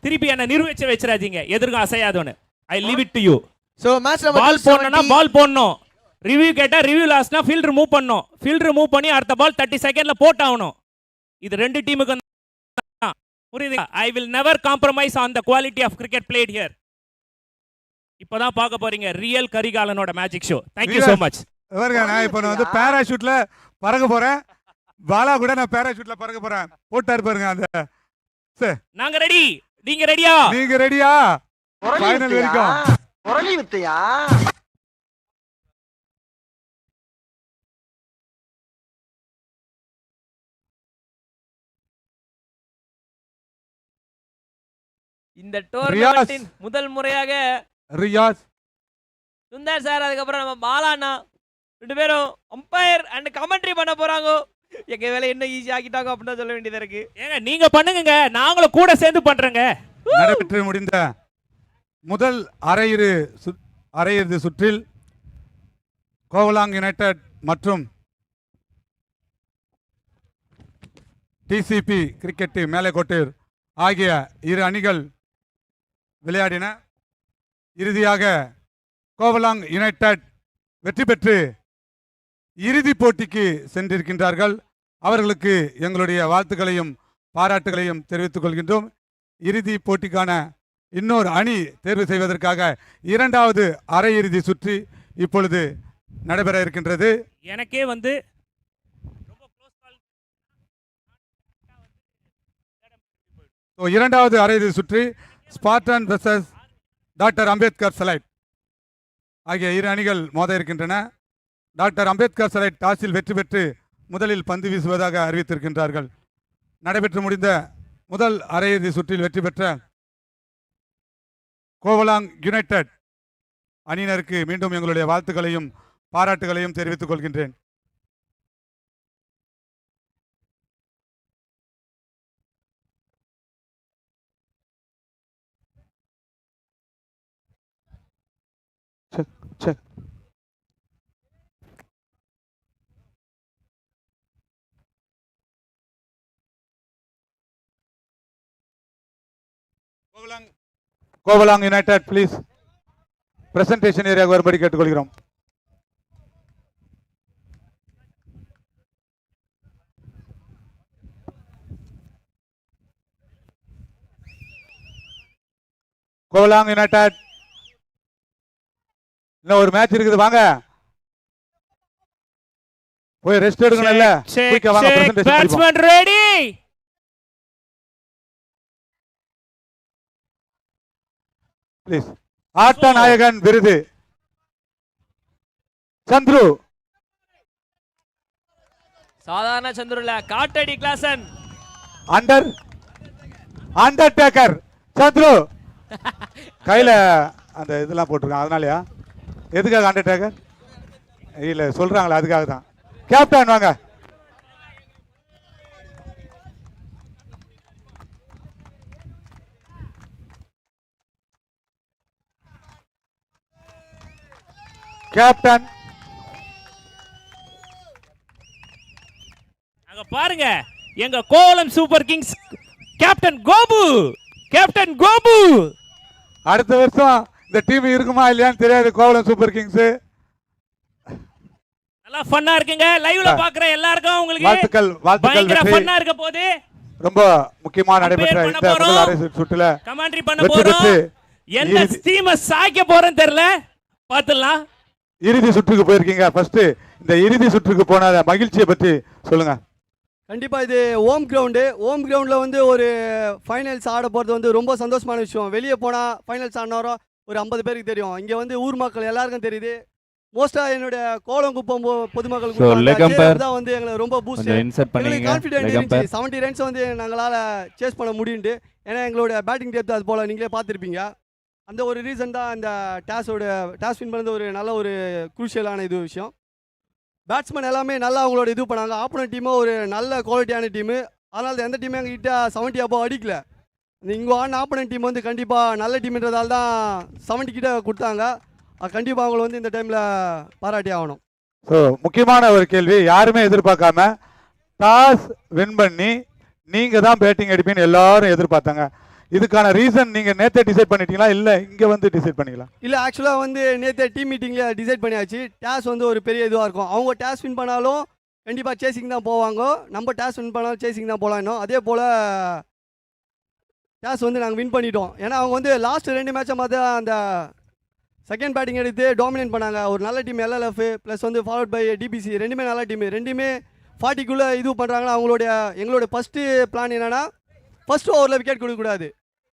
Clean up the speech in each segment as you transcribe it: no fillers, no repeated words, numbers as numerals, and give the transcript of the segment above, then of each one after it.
திருப்பி என்ன நிரூபிச்சு வச்சிராதீங்க எதிர்க்க அசையாதோன்னு. I leave it to you. So match number ball போடணும்னா பால் போடணும், ரிவ்யூ கேட்டா ரிவ்யூ லாஸ்ட்னா ஃபீல்டர் மூவ் பண்ணணும், ஃபீல்டர் மூவ் பண்ணி அடுத்த பால் 30 செகண்ட்ல போட்டாகணும். இது ரெண்டு டீமுக்கு புரியுதுங்களா? I will never compromise on the quality of cricket played here. இப்பதான் பார்க்க போறீங்க ரியல் கரிகாலனோட magic show. Thank you so much. நான் இப்போ நான் வந்து பேராஷூட்ல பறக்க போறேன். பாலா கூட நான் பேராஷூட்ல பறக்க போறேன். போட்டாரு பாருங்க அந்த. நாங்க ரெடி, நீங்க ரெடியா? நீங்க ரெடியா? ஃபைனல் வரைக்கும் புரளி வித்தையா? இந்த டோர்னமென்ட்டின் முதல் முறையாக ரியாஸ், சுந்தர் சார் அதுக்கப்புறம் நம்ம பாலாண்ணா ரெண்டு பேரும் அம்பையர் அண்ட் கமெண்ட்ரி பண்ண போறாங்க. எங்க வேலை என்ன ஈஸி ஆக்கிட்டாங்க அப்படின்னு சொல்ல வேண்டியதா இருக்கு. ஏங்க நீங்க பண்ணுங்க, நாங்களும் கூட சேர்ந்து பண்றேங்க. நடைபெற்று முடிந்த முதல் அரையிறுதி சுற்றில் கோவலாங் யுனைடெட் மற்றும் டிசிபி கிரிக்கெட் மேலைக்கோட்டூர் ஆகிய இரு அணிகள் விளையாடின. இறுதியாக கோவலாங் யுனைடெட் வெற்றி பெற்று இறுதிப் போட்டிக்கு சென்றிருக்கின்றார்கள். அவர்களுக்கு எங்களுடைய வாழ்த்துக்களையும் பாராட்டுகளையும் தெரிவித்துக் கொள்கின்றோம். இறுதி போட்டிக்கான இன்னொரு அணி தேர்வு செய்வதற்காக இரண்டாவது அரையிறுதி சுற்று இப்பொழுது நடைபெற இருக்கின்றது. எனக்கே வந்து இரண்டாவது அரையிறுதி சுற்று ஸ்பார்டன் வெர்சஸ் டாக்டர் அம்பேத்கர் சலைட் ஆகிய இரு அணிகள் மோத இருக்கின்றன. டாக்டர் அம்பேத்கர் சலைட் டாஸில் வெற்றி பெற்று முதலில் பந்து வீசுவதாக அறிவித்திருக்கின்றார்கள். நடைபெற்று முடிந்த முதல் அரையிறுதி சுற்றில் வெற்றி பெற்ற கோவலாங் யுனைடெட் அணியினருக்கு மீண்டும் எங்களுடைய வாழ்த்துக்களையும் பாராட்டுகளையும் தெரிவித்துக் கொள்கின்றேன். கோவலாங் யுனைடெட் ப்ளீஸ் பிரசன்டேஷன் ஏரியாவுக்கு வரும்படி கேட்டுக்கொள்கிறோம். கோவலாங் யுனைடெட் இன்னும் ஒரு மேட்ச் இருக்குது, வாங்க போய் ரெஸ்ட் எடுக்கணும்ல. குயிக்கா வாங்க, பிரசன்டேஷன் பேட்ஸ்மேன் ரெடி. ப்ளீஸ் ஆட்ட நாயகன் விருது சந்துரு. சாதாரண சந்துருல காட்டடி கிளாசன் அண்டர்டேக்கர் சந்துரு. கையில அந்த இதெல்லாம் போட்டிருக்கான், அதனாலயா? எதுக்காக அண்டர்டேக்கர்? இல்ல சொல்றாங்களா, அதுக்காக தான். கேப்டன் வாங்க. கேப்டன் அங்க பாருங்க, எங்க Kovalam super Kings captain Gopu. Captain Gopu அடுத்த வருஷம் இந்த டீம் இருக்குமா இல்லையான்னு தெரியாது. கோவலம் சூப்பர் கிங்ஸ் நல்லா ஃபன்னா இருக்குங்க. லைவ்ல பாக்குற எல்லாருக்கும் உங்களுக்கு வாழ்த்துக்கள். பயங்கர ஃபன்னா இருக்க போகுது. ரொம்ப முக்கியமா நடைபெற்ற இந்த முதல் அரையிறுதி சுற்றுல கமெண்ட்ரி பண்ண போறோம். எந்த டீமை சாய்க்க போறேன்னு தெரியல, பாத்துடலாம். இறுதி சுற்றுக்கு போயிருக்கீங்க. ஃபர்ஸ்ட் இந்த இறுதி சுற்றுக்கு போன மகிழ்ச்சியை பற்றி சொல்லுங்க. கண்டிப்பாக இது ஹோம் கிரவுண்டில் வந்து ஒரு ஃபைனல்ஸ் ஆட போகிறது வந்து ரொம்ப சந்தோஷமான விஷயம். வெளியே போனால் ஃபைனல்ஸ் ஆடினாரோ ஒரு 50 பேருக்கு தெரியும். இங்கே வந்து ஊர் மக்கள் எல்லாருக்கும் தெரியுது. மோஸ்ட்டாக என்னுடைய கோலங்குப்பம் பொதுமக்களுக்கு தான் வந்து எங்களுக்கு ரொம்ப பூஸ்ட், எங்களுக்கு கான்ஃபிடென்ட் இருந்துச்சு. 70 ரன்ஸ் வந்து நாங்களால் சேஸ் பண்ண முடியுண்டு. ஏன்னா எங்களோட பேட்டிங் டெப்த் அது போல் நீங்களே பார்த்துருப்பீங்க. அந்த ஒரு ரீசன் தான் இந்த டாஸ் வின் பண்ணது ஒரு நல்ல ஒரு குரூஷியலான இது விஷயம். பேட்ஸ்மேன் எல்லாமே நல்லா அவங்களோட இது பண்ணாங்க. ஆப்போனன்ட் டீமும் ஒரு நல்ல குவாலிட்டியான டீமு. அதனால எந்த டீமும் எங்ககிட்ட 70 அபோவ் அடிக்கல. இங்கே ஆன ஆப்போனன்ட் டீம் வந்து கண்டிப்பாக நல்ல டீம்ன்றதால தான் 70 கிட்ட கொடுத்தாங்க. அது கண்டிப்பாக அவங்கள வந்து இந்த டைமில் பாராட்டி ஆகணும். ஸோ முக்கியமான ஒரு கேள்வி, யாருமே எதிர்பார்க்காம டாஸ் வின் பண்ணி நீங்கள் தான் பேட்டிங் அடிப்பீன்னு எல்லாரும் எதிர்பார்த்தாங்க. இதுக்கான ரீசன் நீங்க நேத்தே டிசைட் பண்ணிட்டீங்களா இல்ல இங்க வந்து டிசைட் பண்ணீங்களா? இல்லை ஆக்சுவலாக வந்து நேற்று டீம் மீட்டிங்கில் டிசைட் பண்ணியாச்சு. டேஸ் வந்து ஒரு பெரிய இதுவாக இருக்கும். அவங்க டேஸ் வின் பண்ணாலும் கண்டிப்பாக சேசிங் தான் போவாங்க, நம்ம டேஸ் வின் பண்ணாலும் சேசிங் தான் போகலாம். இன்னும் அதே போல் டேஸ் வந்து நாங்கள் வின் பண்ணிட்டோம். ஏன்னா அவங்க வந்து லாஸ்ட் 2 மேட்சை பார்த்தா அந்த செகண்ட் பேட்டிங் எடுத்து டாமினேட் பண்ணாங்க. ஒரு நல்ல டீம் LLF ப்ளஸ் வந்து ஃபாலோட் பை DBC, ரெண்டுமே நல்ல டீம். ரெண்டுமே 40க்குள்ளே இது பண்ணுறாங்கன்னா எங்களோட ஃபஸ்ட்டு பிளான் என்னென்னா ஃபஸ்ட் ஓவரில் விக்கெட் கொடுக்கக்கூடாது.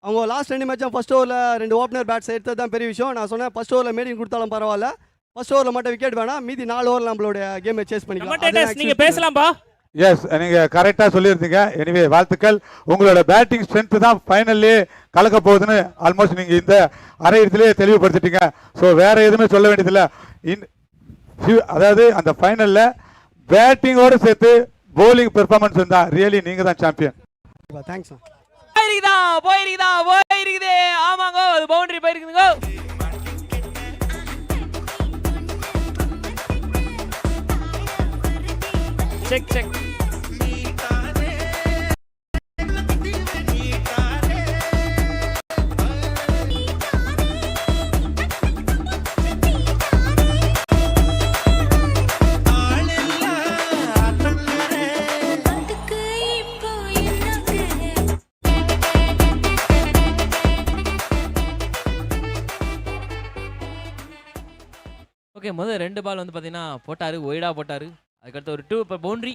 அவங்க லாஸ்ட் 2 மேட்சும் ஃபஸ்ட் ஓவரில் 2 ஓப்பனர் பேட்ஸ் எடுத்தது தான் பெரிய விஷயம். நான் சொன்னேன் ஃபஸ்ட் ஓவரில் மேடிங் கொடுத்தாலும் பரவாயில்ல, ஃபஸ்ட் ஓவரில் மட்டும் விக்கெட் வேணாம், மீதி 4 ஓவர் நம்மளோட கேமை சேஸ் பண்ணிக்கலாம். நீங்க பேசலாம்பா. எஸ், நீங்க கரெக்டா சொல்லியிருந்தீங்க. எனிவே வாழ்த்துக்கள். உங்களோட பேட்டிங் ஸ்ட்ரென்த் தான் ஃபைனல்லே கலக்க போகுதுன்னு ஆல்மோஸ்ட் நீங்க இந்த அரையிறதுலேயே தெளிவுபடுத்திட்டீங்க. ஸோ வேற எதுவுமே சொல்ல வேண்டியதில்லை. அதாவது அந்த ஃபைனல்ல பேட்டிங்கோடு சேர்த்து bowling பெர்ஃபார்மன்ஸ் இருந்தா ரியலி நீங்க தான் சாம்பியன். தேங்க்ஸ். போயிருக்குதே. ஆமாங்க, அது பவுண்டரி போயிருக்குதுங்க. செக். ஓகே, முதல் 2 பால் வந்து பார்த்தீங்கன்னா போட்டாரு, ஒய்டா போட்டாரு. அதுக்கடுத்து ஒரு 2 இப்போ பவுண்டரி.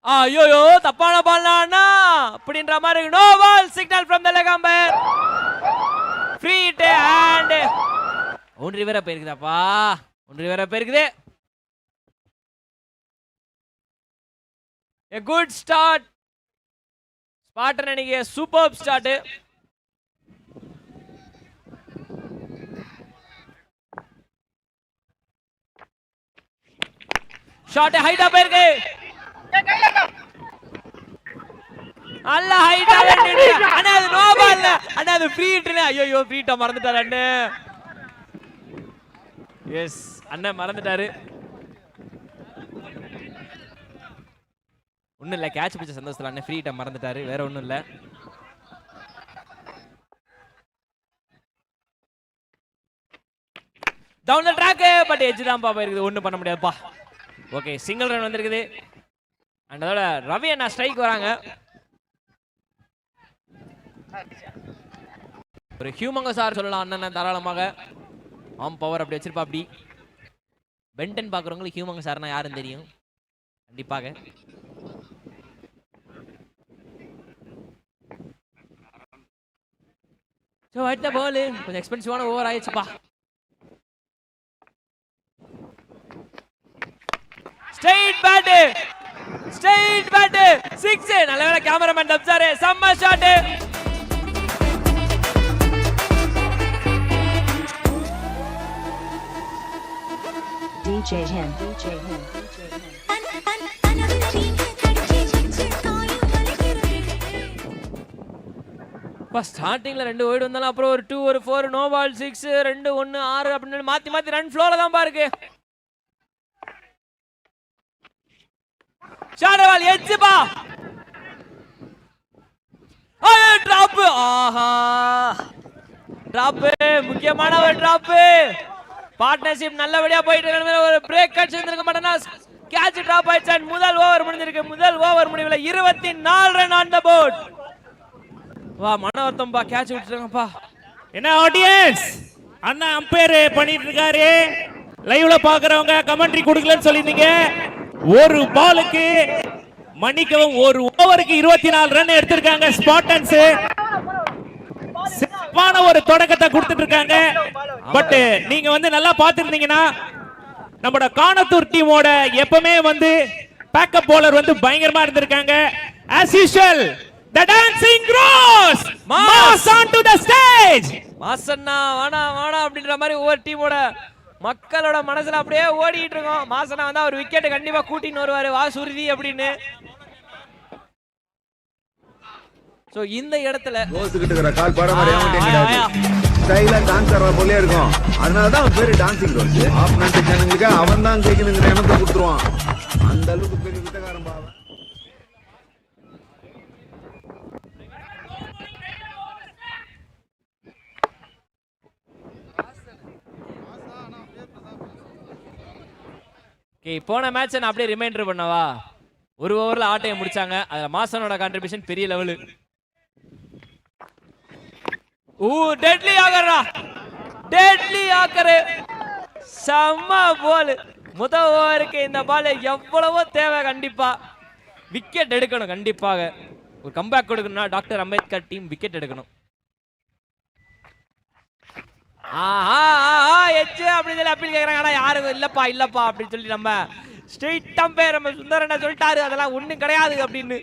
ஐயோ தப்பான பால்னா அப்படின்ற மாதிரி இருக்கு. No ball signal from the leg umpire. Free hit and boundary வேற போயிருக்குதாப்பா. பவுண்டரி வேற போயிருக்குது. A good start. ஸ்பாட்டன் அன்னைக்கு சூப்பர் ஸ்டார்ட். ஷாட் ஹைட்டா போயிருக்கு. நல்ல ஹைட்டா வெட்டிட்டு. அண்ணா அது நோ பால் இல்ல. அண்ணா அது ஃப்ரீ ஹிட்ல. ஐயோ ஃப்ரீ ஹிட்ட மறந்துட்டாரு அண்ணே. எஸ், அண்ணா மறந்துட்டாரு. ஒண்ணும் இல்ல, கேட்ச் பிடிச்ச சந்தோஷத்துல அண்ணா ஃப்ரீ ஹிட்ட மறந்துட்டாரு, வேற ஒண்ணும் இல்ல. Down the track, but edge தான் பாப்பா இருக்குது, ஒண்ணும் பண்ண முடியாதுப்பா. ஓகே, சிங்கிள் ரன் வந்திருக்குது. அண்ட் அதோட ரவி அண்ணா ஸ்ட்ரைக் வராங்க. ஒரு ஹியூமங்க சார் சொல்லலாம் அண்ணன் தாராளமாக. ஆம் பவர் அப்படி வச்சிருப்பா. அப்படி பென்டன் பாக்குறவங்களுக்கு ஹியூமங்க சார்னா யாருன்னு தெரியும் கண்டிப்பாக. ஸோ அடுத்த பால் கொஞ்சம் எக்ஸ்பென்சிவான ஓவர் ஆயிடுச்சுப்பா. Straight bat 6. நல்ல வேளை கேமராமேன் தப்சாரு. செம்ம ஷாட். DJ him. ஸ்டார்டிங்ல 2 ஒய்டு வந்தாலும் அப்புறம் ஒரு 2 ஒரு 4 நோ பால் 6 2 1 6 அப்படின்னு மாத்தி ரன் ஃப்ளோல தான் பாருக்கு. ஷாட் பால் எட்ஜ்பா. டிராப். ஆஹா, டிராப், முக்கியமான ஒரு டிராப். பார்ட்னர்ஷிப் நல்லபடியா போயிட்டு இருக்க. ஒரு பிரேக் கட்சி இருந்திருக்க மாட்டேன்னா கேட்ச் டிராப் ஆயிடுச்சு. முதல் ஓவர் முடிஞ்சிருக்கு. முதல் ஓவர் முடிவுல 24 ரன் ஆன் தி போர்ட். வா, மன வருத்தம்பா, கேட்ச் விட்டுருங்கப்பா. என்ன ஆடியன்ஸ், அண்ணா அம்பையர் பண்ணிட்டு இருக்காரு. லைவ்ல பாக்குறவங்க கமெண்ட்ரி கொடுக்கலன்னு சொல்லிருந்தீங்க. ஒரு பாலுக்கு மன்னிக்கவும், ஒரு ஓவருக்கு 24 ரன் எடுத்திருக்காங்க ஸ்பாட்டன்ஸ். சிறப்பான ஒரு தொடக்கத்தை கொடுத்துட்டு இருக்காங்க. பட் நீங்க வந்து நல்லா பாத்துருந்தீங்கன்னா நம்மளோட கானத்தூர் டீமோட எப்பவுமே வந்து பேக்கப் பவுலர் வந்து பயங்கரமா இருந்திருக்காங்க. as usual the dancing grows mass onto the stage. மாசன்னா வாடா அப்படின்ற மாதிரி ஒவ்வொரு டீமோட மக்களோட மனசுல அப்படியே ஓடிட்டு இருக்கோம். மாசனா வந்து அவர் விக்கெட் கண்டிப்பா கூட்டின்னு வருவாரு, வா சுருதி அப்படின்னு. சோ இந்த இடத்துல கோஸ்கிட்ட இருக்கிற கால் பாற மாதிரி ஸ்டைலா டான்ஸ் ஆடுற போலயே இருக்கும். அதனால தான் அவன் பேரு டான்சிங் ரோஸ். ஆப்னன்ட் ஜனங்களுக்கு அவன் தான் ஜெயிக்கணுங்கிற எண்ணத்தை கொடுத்துருவான். அந்த அளவுக்கு பெரிய வித்தகாரன் பாவன். ஓகே போன மேட்சை நான் அப்படியே ரிமைண்டர் பண்ணவா? ஒரு ஓவரில் ஆட்டையை முடிச்சாங்க. அதில் மாசனோட கான்ட்ரிபியூஷன் பெரிய லெவலு. டெட்லி ஆகறா, டெட்லி ஆக்கரு, செம்ம பால். முதல் ஓவருக்கு இந்த பால் எவ்வளவோ தேவை. கண்டிப்பா விக்கெட் எடுக்கணும். கண்டிப்பாக ஒரு கம்பேக் கொடுக்கணும்னா டாக்டர் அம்பேத்கர் டீம் விக்கெட் எடுக்கணும். எச்சு அப்படின்னு சொல்லி அப்பீல் கேட்கறாங்க. ஆனா யாரும் இல்லப்பா இல்லப்பா அப்படின்னு சொல்லி நம்ம ஸ்ட்ரெயிட் அம்பையர் நம்ம சுந்தரண்ணா சொல்லிட்டாரு, அதெல்லாம் ஒண்ணும் கிடையாது அப்படின்னு.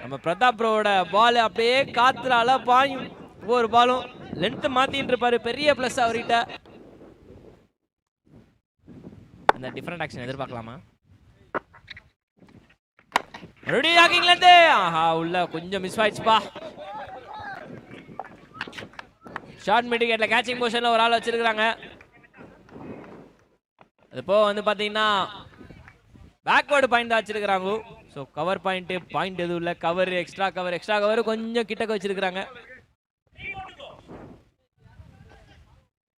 நம்ம பிரதாப் ப்ரோவோட பால் அப்படியே காத்துறால பாயும். ஒவ்வொரு பாலும் லென்த் மாத்திட்டு இருப்பாரு. பெரிய பிளஸ் அவர்கிட்ட. அந்த டிஃபரெண்ட் ஆக்ஷன் எதிர்பார்க்கலாமா? மறுபடியும் ஆக்கிங்ல இருந்து உள்ள கொஞ்சம் மிஸ் ஆயிடுச்சுப்பா. ஷார்ட் மிடிகேட்ல கேட்சிங் பொசிஷன்ல ஒரு ஆள் வச்சிருக்காங்க. அது போக வந்து பாத்தீங்கன்னா பேக்வர்டு பாயிண்ட் தான் வச்சிருக்காங்க. ஸோ கவர் பாயிண்ட் எதுவும் இல்லை. கவர் எக்ஸ்ட்ரா கவர் கொஞ்சம் கிட்டக்க வச்சிருக்காங்க.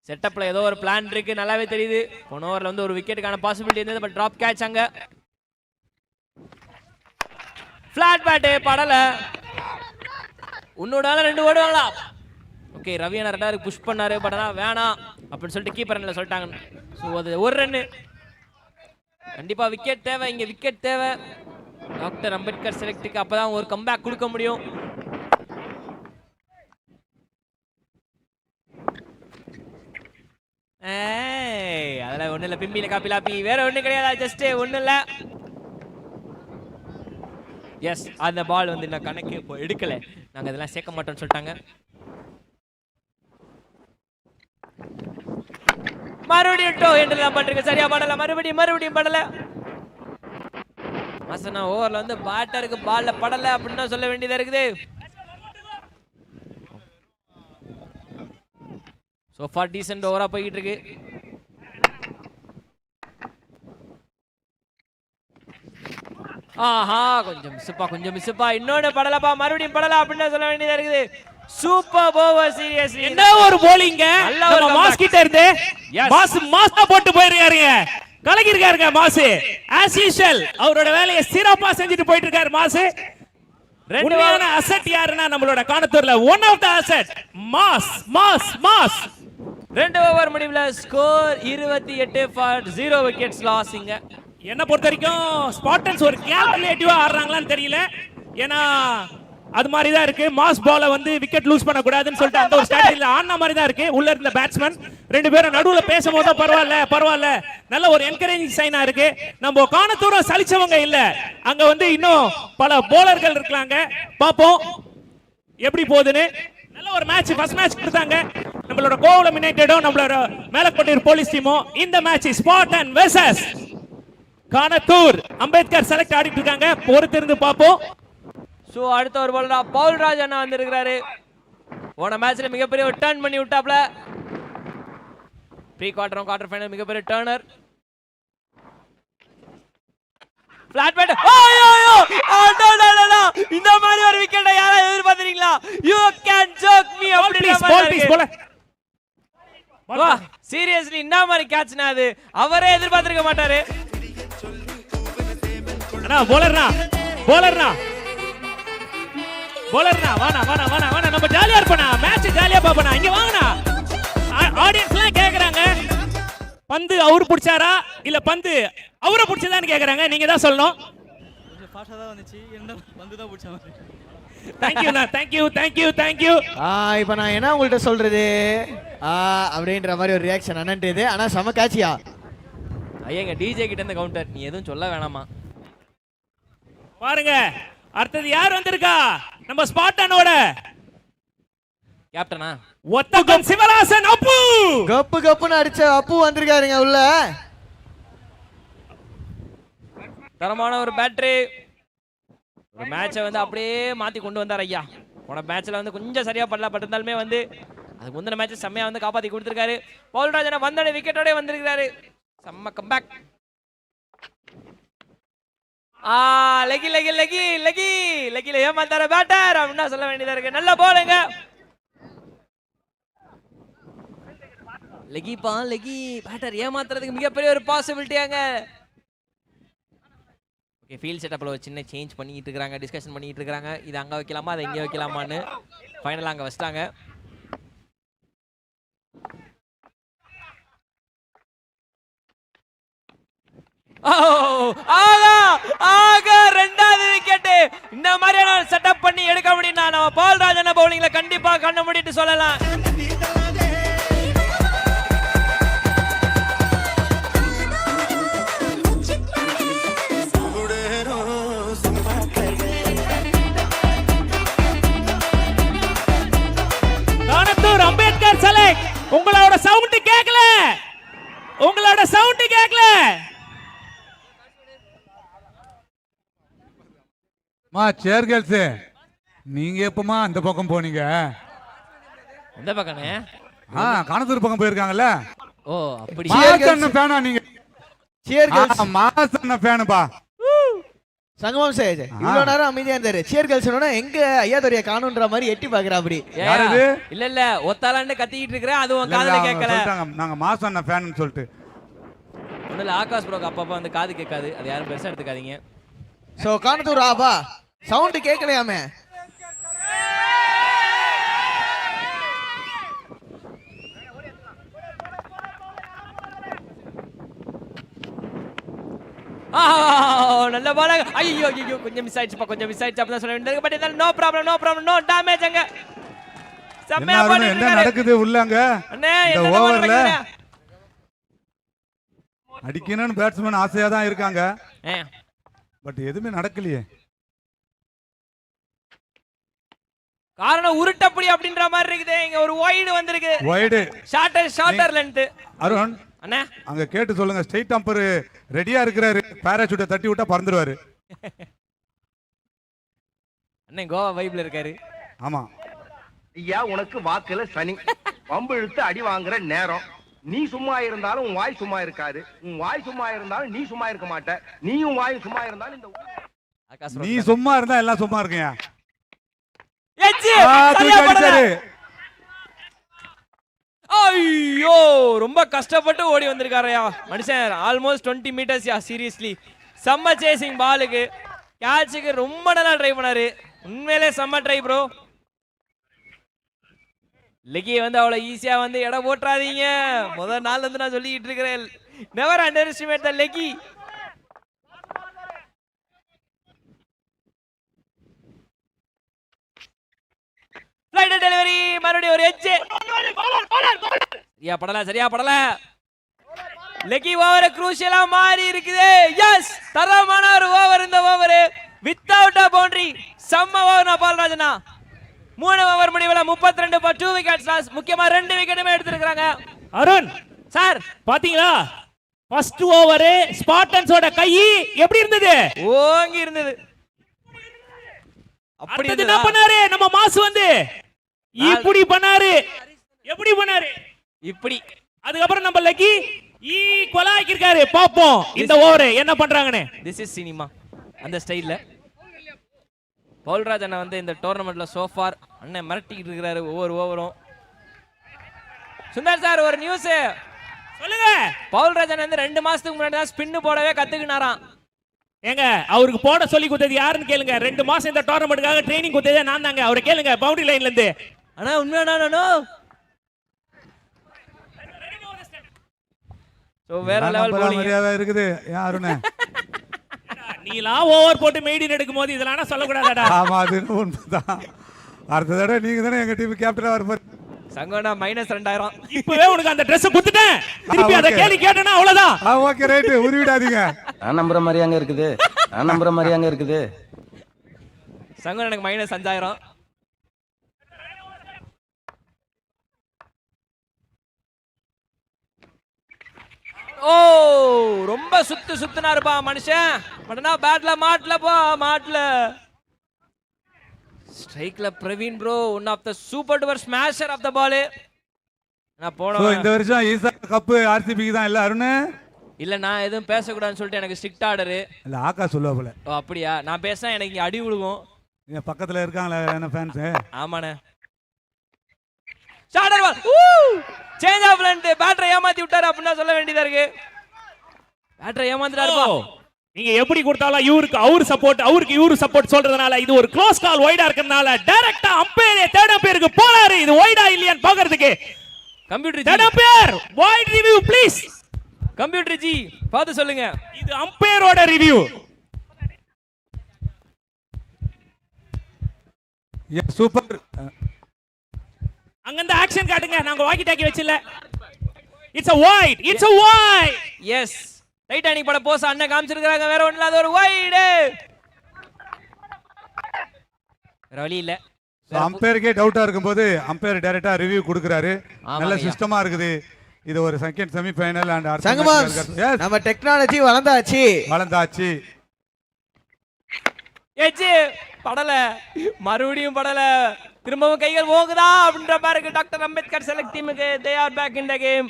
செட்டப்ல ஏதோ ஒரு பிளான் இருக்கு, நல்லாவே தெரியுது. போன ஓவர்ல வந்து ஒரு விக்கெட்டுக்கான பாசிபிலிட்டி இருந்தது, பட் டிராப் கேட்ச் அங்க. பிளாட் பேட் படல. உன்னோட 2 ஓடுவாங்களா? ஓகே ரவி அண்ணா 2 புஷ் பண்ணாரு, பட் ஆனால் வேணாம் அப்படின்னு சொல்லிட்டு கீப்பர் ரன்ல சொல்லிட்டாங்க. ஸோ அது ஒரு ரன்னு. கண்டிப்பா விக்கெட் தேவை, இங்க விக்கெட் தேவை டாக்டர் அம்பேத்கர் செலக்டுக்கு. அப்பதான் ஒரு கம்பேக் கொடுக்க முடியும். அதெல்லாம் ஒண்ணு இல்ல, பிம்பில காப்பி வேற ஒண்ணு கிடையாது, ஜஸ்ட் ஒண்ணு இல்ல. எஸ் அந்த பால் வந்து நான் கணக்கு எடுக்கல, நாங்க இதெல்லாம் சேர்க்க மாட்டோம்னு சொல்லிட்டாங்க. மறுபடியும் டோ என்று தான் பண்றீங்க, சரியா படல. மறுபடியும் படல. மாசனா ஓவர்ல வந்து பேட்டருக்கு பால்ல படல அப்படின்னு சொல்ல வேண்டியதா இருக்குது. சோ ஃபார் டீசன்ட் ஓவரா போயிட்டு இருக்கு. கொஞ்சம் மிஸ்ஸுப்பா. இன்னொன்னு படலப்பா, மறுபடியும் படல அப்படின்னு சொல்ல வேண்டியதா இருக்குது. சூப்பர் ஓவர், சீரியஸ்லி என்ன ஒரு bowling நம்ம மாஸ் கிட்ட இருந்து. மாஸா போட்டு போயிருக்காருங்க, கலக்கி இருக்காருங்க மாஸ். as usual அவரோட வேலையை சிறப்பா செஞ்சுட்டு போயிட்டு இருக்காரு மாஸ். ரெண்டாவது அசெட் யாருன்னா நம்மளோட கானத்தூர்ல one of the asset mass. 2 over முடிவுல ஸ்கோர் 28 ஃபார் 0 விக்கெட்ஸ் லாஸ்ங்க. என்ன பொறுத்த வரைக்கும் ஸ்பாட்டன்ஸ் ஒரு கால்குலேட்டிவா ஆடுறாங்களான்னு தெரியல. ஏன்னா அது மாதிரி தான் இருக்கு. மாஸ் பால வந்து விக்கெட் லூஸ் பண்ண கூடாதுன்னு சொல்லிட்டு அந்த ஒரு ஸ்ட்ராட்டஜில ஆடின மாதிரி தான் இருக்கு. உள்ள இருந்த பேட்ஸ்மேன் 2 பேரும் நடுவுல பேசும்போது பரவாயில்ல நல்ல ஒரு என்கரேஜிங் சைனா இருக்கு. நம்ம கானத்தூரம் சலிச்சவங்க இல்ல, அங்க வந்து இன்னும் பல போலர்கள் இருக்காங்க. பாப்போம் எப்படி போகுதுன்னு. நல்ல ஒரு மேட்ச், ஃபர்ஸ்ட் மேட்ச் கொடுத்தாங்க நம்மளோட கோவளம் யுனைட்டடும் நம்மளோட மேலக்கோட்டையூர் போலீஸ் டீமும். இந்த match ஸ்பாட்டன் versus Kanathur Ambedkar select ஆடிட்டு இருக்காங்க. பொறுத்திருந்து பாப்போம். சோ அடுத்த ஒரு பால் பவுல்ராஜ் அண்ணா வந்திருக்காரு. போன மேட்ச்ல மிகப்பெரிய ஒரு டர்ன் பண்ணி விட்டாப்ல. ப்ரீ குவார்டர் ஃபைனல் மிகப்பெரிய டர்னர். Flat bat. இந்த மாதிரி ஒரு விக்கெட் யாரா எதிர்பார்த்தீங்களா? யூ கேன் ஜோக் மீ அப்படியே. வா சீரியஸ்லி இந்த மாதிரி கேட்ச்னா அது அவரே எதிர்பார்த்திருக்க மாட்டாரு. அண்ணா போலர்னா வானா நம்ம ஜாலியா இருப்போனா, மேட்ச் ஜாலியா பாப்போனா. இங்க வாங்கனா, ஆடியன்ஸ்லாம் கேக்குறாங்க பந்து அவரு பிடிச்சாரா இல்ல பந்து அவரை பிடிச்சதான்னு கேக்குறாங்க. நீங்க தான் சொல்லணும். கொஞ்சம் ஃபாஸ்டா தான் வந்துச்சு, என்ன பந்து தான் பிடிச்ச மாதிரி. தேங்க்யூ. இப்போ நான் என்ன உங்கள்கிட்ட சொல்றது அப்படின்ற மாதிரி ஒரு ரியாக்ஷன் அண்ணன்றது. ஆனா செம காட்சியா ஐயங்க டிஜே கிட்ட இருந்து கவுண்டர், நீ எதுவும் சொல்ல வேணாமா. பாருங்க அடுத்தது யார் வந்திருக்கா? நம்ம ஸ்பாட்டனோட கேப்டனா ஒத்தகம் சிவராசன் அப்பு. கப்புன்னு அடிச்ச அப்பு வந்திருக்காருங்க உள்ள. தரமான ஒரு பேட்டரி. ஒரு மேட்சை வந்து அப்படியே மாத்தி கொண்டு வந்தார் ஐயா. போன மேட்ச்ல வந்து கொஞ்சம் சரியா படல, பட் இருந்தாலுமே வந்து அதுக்கு முந்தின மேட்ச் செம்மையா வந்து காப்பாத்தி கொடுத்திருக்காரு. பவுல்ராஜ் வந்தோட விக்கெட்டோட வந்திருக்காரு. செம்ம கம்பேக். லெகில ஏமாத்தார பேட்டர் அப்படின்னா சொல்ல வேண்டியதா இருக்கு. நல்ல போலுங்க. லெகிப்பா லெகி பேட்டர் ஏமாத்துறதுக்கு மிகப்பெரிய ஒரு பாசிபிலிட்டியாங்க. ஓகே, ஃபீல்ட் செட்டப்ல ஒரு சின்ன சேஞ்ச் பண்ணிட்டு இருக்காங்க, டிஸ்கஷன் பண்ணிட்டு இருக்காங்க. இது அங்க வைக்கலாமா அதை இங்க வைக்கலாமான்னு ஃபைனலா அங்க வச்சிட்டாங்க. ஆகா ரெண்டாவது விக்கெட். இந்த மாதிரியான செட்டப் பண்ணி எடுக்க முடியும்னா நம்ம பால்ராஜன் பவுலிங்ல கண்டிப்பா கண்ண மூடிட்டு சொல்லலாம். கானத்தூர் அம்பேத்கர் செலக்ட். உங்களோட சவுண்ட் கேட்கல, உங்களோட சவுண்ட் கேட்கல. சேர் கேர்ள்ஸ், நீங்க எப்பமா அந்த பக்கம் போனீங்க? இந்த பக்கமே கானத்தூர் பக்கம் போயிருக்காங்கல்ல. ஓ அப்படி. மாசன்ன ஃபேனா நீங்க? சியர் கேர்ள்ஸ் மாசன்ன ஃபேனுப்பா. சங்கமம் சேஜ் இவ்வளவு நேரம் அமைதியா இருந்தாரு. சியர் கேர்ள்ஸ் எங்க ஐயாதுரைய காணுன்ற மாதிரி எட்டி பாக்குறா அப்படி. யாரது? இல்ல ஒத்தாலான்னு கத்திட்டு இருக்கறேன், அதுவும் காதுல கேட்கல. சொல்றாங்க நாங்க மாசன்ன ஃபேன்னு சொல்லிட்டு. ஒண்ணுல ஆகாஷ் ப்ரோக்கு அப்பப்ப வந்து காது கேட்காது, அது யாரும் பெருசா எடுத்துக்காதீங்க. சோ கானத்தூர் ஆபா சவுண்ட் கேட்கலையாமே. நல்ல பால். ஐயோ ஐயோ கொஞ்சம் மிஸ் ஆயிடுச்சுப்பா, கொஞ்சம் மிஸ் ஆயிடுச்சு அப்பதான் சொல்ல வேண்டியது. பட் இருந்தாலும் no problem, no problem, no damage. அங்க செம்மையா என்ன பண்ணிருக்காரு. நடக்குது உள்ளங்க? அண்ணே இந்த என்ன ஓவர்ல பண்றீங்க? அடிக்கணும்னு பேட்ஸ்மேன் ஆசையா தான் இருக்காங்க, பட் எதுவுமே நடக்கலையே. காரணம் உருட்டப்படி அப்படின்ற மாதிரி இருக்குது. இங்க ஒரு வைடு வந்திருக்கு. Wide shorter length. அருண் அண்ணே அங்க கேட்டு சொல்லுங்க, ஸ்ட்ரைட் அம்பர் ரெடியா இருக்கிறாரு, பாராசூட்டை தட்டி விட்டா பறந்துருவாரு. அண்ணே கோவா வைப்ல இருக்காரு. ஆமா ஐயா, உனக்கு வாக்குல சனி வம்பு இழுத்து அடி வாங்குற நேரம். நீ சும்மா இருந்தாலும் உன் வாய் சும்மா இருக்காது, உன் வாய் சும்மா இருந்தாலும் நீ சும்மா இருக்க மாட்ட, நீயும் வாயும் சும்மா இருந்தாலும் இந்த ஆகாஷ் நீ சும்மா இருந்தா எல்லாம் சும்மா இருக்கீங்க. எச்சி தூக்கி அடிச்சாரு. ஐயோ ரொம்ப கஷ்டப்பட்டு ஓடி வந்திருக்காருயா மனுஷன். ஆல்மோஸ்ட் 20 மீட்டர்ஸ் யா. சீரியஸ்லி செம்ம சேசிங். பாலுக்கு கேட்சுக்கு ரொம்ப நல்லா ட்ரை பண்ணாரு. உண்மையிலே செம்ம ட்ரை ப்ரோ. லெக்கியை வந்து அவ்வளோ ஈஸியா வந்து இடம் போட்டுறாதீங்க. முதல் நாள்ல இருந்து நான் சொல்லிட்டு இருக்கிறேன், நெவர் அண்டர் எஸ்டிமேட் த லெக்கி. ஃளைட் டெலிவரி மறுபடியும் ஒரு எட்ஜ். சரியா படல. லெக்கி ஓவர் குரூஷியலா மாறி இருக்குது. எஸ் தரமான ஒரு ஓவர். இந்த ஓவர் வித்தவுட் அ பவுண்டரி செம்ம ஓவர். நான் பால்ராஜனா 3 ஓவர் முடிவுல 32 for 2 விக்கெட்ஸ் லாஸ். முக்கியமா 2 விக்கெட்டுமே எடுத்துருக்காங்க. அருண் சார் பாத்தீங்களா? ஃபர்ஸ்ட் ஓவர் ஸ்பார்டன்ஸோட கை எப்படி இருந்தது? ஓங்கி இருந்தது. அப்படி என்ன பண்ணாரு நம்ம மாசு வந்து? இப்படி பண்ணாரு. எப்படி பண்ணாரு? இப்படி. அதுக்கப்புறம் நம்ம லக்கி ஈக்குவலா ஆக்கிருக்காரு. பாப்போம் இந்த ஓவர் என்ன பண்றாங்கன்னு. திஸ் இஸ் சினிமா அந்த ஸ்டைல்ல. பவுல்ராஜ் அண்ணன் வந்து இந்த டோர்னமெண்ட்ல சோஃபார் அண்ணன் மிரட்டிட்டு இருக்கிறாரு ஒவ்வொரு ஓவரும். சுந்தர் சார் ஒரு நியூஸ் சொல்லுங்க. பவுல்ராஜ் அண்ணன் வந்து 2 மாசத்துக்கு முன்னாடி தான் ஸ்பின் போடவே கத்துக்கினாராம். ஏங்க அவருக்கு போட சொல்லி கொடுத்தது யாருன்னு கேளுங்க. 2 மாசம் இந்த டோர்னமெண்ட்காக ட்ரைனிங் கொடுத்ததே நான் தாங்க. அவரை கேளுங்க பவுண்டரி லைன்ல இருந்து. ஆனா உண்மையானோ சோ வேற லெவல் மரியாதை இருக்குது யாருன்னு. நீலாம் ஓவர் போட்டு மெய்டின் எடுக்கும் போது இதெல்லாம் சொல்லக்கூடாதடா. ஆமா அது உண்மைதான். அடுத்த தடவை நீங்க தானே எங்க டீம் கேப்டனா வரப்போற. சங்கோனா -2000. இப்பவே உனக்கு அந்த Dress குடுத்துட்டேன். திருப்பி அத கேலி கேட்டனா அவ்வளவுதான். ஓகே ரைட், உருவிடாதீங்க. நான் நம்புற மாதிரி அங்க இருக்குது, நான் நம்புற மாதிரி அங்க இருக்குது. சங்கோனா எனக்கு -5000. ஓ ரொம்ப சுத்துனாருப்பா மனுஷன். பட்னா பேட்ல மாட்டல. ஸ்ட்ரைக்ல Praveen bro one of the super duper smasher of the ball. நான் போன இந்த வருஷம் ஈசா கப் ஆர்சிபிக்கு தான் இல்ல அருண்? இல்ல நான் எதுவும் பேசக்கூடாதுன்னு சொல்லிட்டு எனக்கு ஸ்ட்ரிக்ட் ஆர்டர். இல்ல ஆகா சொல்லுவா போல. ஓ அப்படியா? நான் பேசினா எனக்கு இங்க அடி விழுகும். பக்கத்துல இருக்காங்களா என்ன ஃபேன்ஸ்? ஆமாண்ணே. Shorter ball change of length பேட்டரை ஏமாத்தி விட்டாரு அப்படின்னு சொல்ல வேண்டியதா இருக்கு. பேட்டரை ஏமாத்திட்டாருப்பா. நீங்க எப்படி கொடுத்தாலும் இவருக்கு அவர் சப்போர்ட் அவருக்கு இவரு சப்போர்ட் சொல்றதுனால இது ஒரு க்ளோஸ் கால் வைடா இருக்கறனால டைரக்டா அம்பையர் தேர்ட் அம்பையருக்கு போறாரு. இது வைடா இல்லையான்னு பாக்குறதுக்கு. Computer third umpire wide review please. Computer ji பார்த்து சொல்லுங்க. இது அம்பையரோட ரிவ்யூ. சூப்பர். அங்க இந்த ஆக்ஷன் காட்டுங்க. நாங்க வாக்கி டாக்கி வச்சில்ல. It's a wide. It's a wide. Yes Titanic பட போஸ் அண்ணன் காமிச்சிருக்காங்க. வேற ஒண்ணு இல்ல, அது ஒரு வைடு. வேற வழி இல்ல. அம்பையருக்கே டவுட்டா இருக்கும்போது அம்பையர் டைரக்டா ரிவ்யூ கொடுக்கறாரு. நல்ல சிஸ்டமா இருக்குது. இது ஒரு செகண்ட் செமி ஃபைனல் அண்ட் சங்கமம் நம்ம டெக்னாலஜி வளர்ந்தாச்சு. ஏச்சி படல மறுபடியும் படல. திரும்பவும் கைகள் போகுதா அப்படின்ற பாருங்க. டாக்டர் அம்பேத்கர் செலக்ட் டீமுக்கு they are back in the game.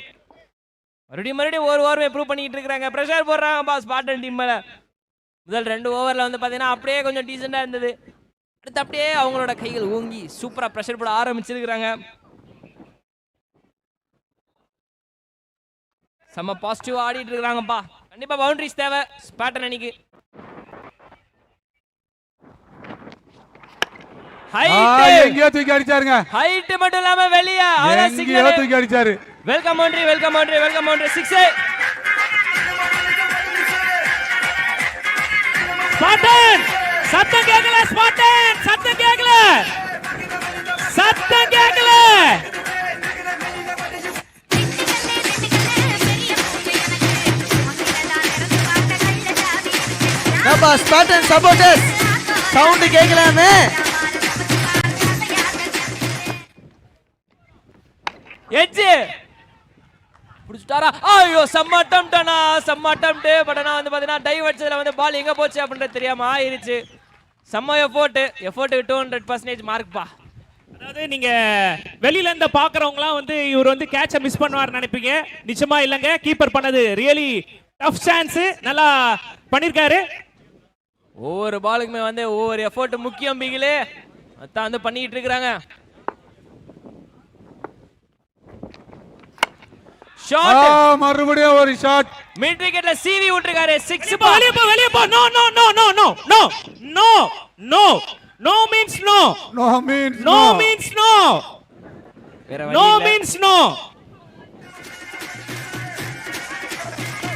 மறுபடியும் ஒரு ஓவரை ப்ரூவ் பண்ணிட்டு இருக்காங்க. பிரஷர் போடுறாங்க பாஸ் ஸ்பார்டன் டீம் மேல. முதல் 2 ஓவர்ல வந்து பாத்தீங்கன்னா அப்படியே கொஞ்சம் டீசெண்டா இருந்தது. அடுத்து அப்படியே அவங்களோட கைகள் ஓங்கி சூப்பரா பிரஷர் போட ஆரம்பிச்சிருக்காங்க. செம்ம பாசிட்டிவா ஆடிட்டு இருக்காங்கப்பா. கண்டிப்பா பவுண்டரிஸ் தேவை ஸ்பார்டன் அணிக்கு. எங்கேயோ தூக்கி அடிச்சாருங்க. ஹைட் மட்டும் இல்லாம வெளிய எங்கேயோ தூக்கி அடிச்சாரு. Welcome boundary 6. ஸ்பார்டன் சத்தம் கேக்கல. ஸ்பார்டன் சத்தம் கேக்கல. நம்ம ஸ்பார்டன் சப்போர்ட்டர்ஸ் சவுண்ட் கேக்கலாமே. எட்ஜ் புடிச்சிட்டாரா? ஐயோ செம்ம அட்டெம்ப்ட் பட் ஆனா வந்து பாத்தீங்கன்னா டைவ் அடிச்சதுல வந்து பால் எங்க போச்சு அப்படின்றது தெரியாம ஆயிருச்சு. செம்ம எஃபோர்ட் 200% மார்க் பா. அதாவது நீங்க வெளியில இருந்து பாக்குறவங்கலாம் வந்து இவர் வந்து கேட்ச மிஸ் பண்ணுவார் நினைப்பீங்க. நிச்சயமா இல்லங்க. கீப்பர் பண்ணது ரியலி டஃப் சான்ஸ். நல்லா பண்ணிருக்காரு. ஒவ்வொரு பாலுக்குமே வந்து ஒவ்வொரு எஃபோர்ட் முக்கியம் பிகிலே. அதான் வந்து பண்ணிட்டு இருக்காங்க. ஷாட் மறுபடியும் ஒரு ஷாட். மிட் விக்கெட்ல சிவி விட்டுருக்காரு. 6 வெளிய போ. No means no.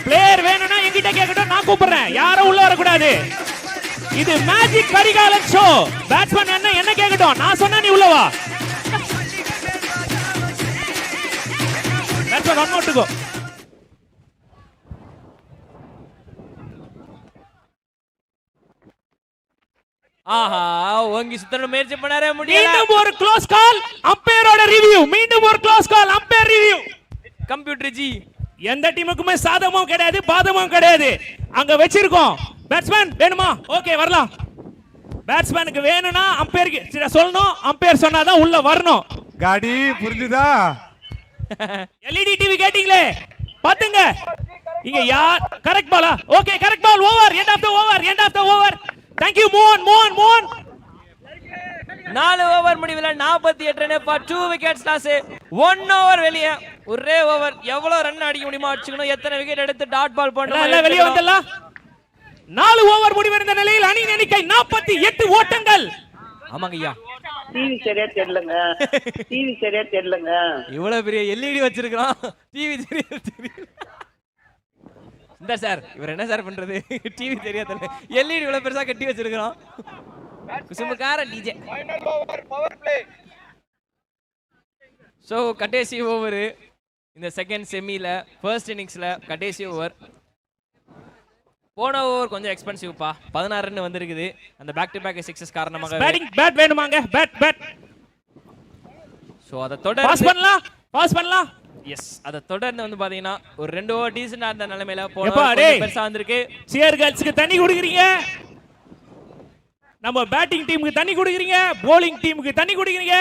பிளேயர் வேணும்னா என்கிட்ட கேட்கட்டும், நான் கூப்பிடுறேன். யாரும் உள்ள வரக்கூடாது. இது மேஜிக் கரிகாலன் ஷோ. பேட்ஸ்மேன் என்ன கேட்கட்டும், நான் சொன்னா நீ உள்ள வா. That's one more to go. ஆஹா ஓங்கி சுத்தன முயற்சி பண்ணாரே முடியல. மீண்டும் ஒரு க்ளோஸ் கால். அம்பையரோட ரிவ்யூ. மீண்டும் ஒரு க்ளோஸ் கால். Umpire review. கம்ப்யூட்டர் ஜி எந்த டீமுக்குமே சாதகமும் கிடையாது பாதகமும் கிடையாது. அங்க வச்சிருக்கோம். பேட்ஸ்மேன் வேணுமா? ஓகே வரலாம். பேட்ஸ்மேனுக்கு வேணும்னா அம்பையருக்கு சொல்லணும். அம்பையர் சொன்னாதான் உள்ள வரணும். காடி புரிஞ்சுதா? எல்இடி டிவி கேட்டிங்களே பாத்துங்க. இங்க யார் கரெக்ட் பாலா? Okay correct ball. Over. End of the over. Thank you. Mohan. 4 over முடிவுல 48 run for 2 wickets loss. 1 over வெளிய. ஒரே ஓவர் எவ்வளவு ரன் அடிக்க முடியுமா அடிச்சுக்கணும். எத்தனை விக்கெட் எடுத்து டாட் பால் பண்றாங்க. வெளிய வந்துடலாம். 4 ஓவர் முடிவடைந்த நிலையில் அணியின் எண்ணிக்கை 48 ஓட்டங்கள். ஆமாங்க ஐயா. டிவி சரியா தெரியலங்க. இவ்வளவு பெரிய எல்இடி வச்சிருக்கான். டிவி சரியா தெரியல. இந்த சார் இவர் என்ன சார் பண்றது? டிவி தெரியாத எல்இடி இவ்வளவு பெருசா கட்டி வச்சிருக்கான். குசும்புக்கார டிஜே. சோ கடைசி ஓவர் இந்த செகண்ட் செமில ஃபர்ஸ்ட் இன்னிங்ஸ்ல கடைசி ஓவர். போன ஓவர் கொஞ்சம் எக்ஸ்பென்சிவ்ப்பா. 16 ரன் வந்திருக்குது. அந்த பேக் டு பேக் சிக்ஸஸ் காரணமாக பேட்டிங் பேட் வேணுமாங்க? பேட். சோ அத தொடர்ந்து பாஸ் பண்ணலாம். எஸ் அத தொடர்ந்து வந்து பாத்தீங்கன்னா ஒரு 2 ஓவர் டீசன்ட்டா இருந்த நிலைமையில போன பெருசா வந்திருக்கு. சியர் கேர்ள்ஸ்க்கு தண்ணி குடிக்கிறீங்க. நம்ம பேட்டிங் டீமுக்கு தண்ணி குடிக்கிறீங்க. bowling டீமுக்கு தண்ணி குடிக்கிறீங்க.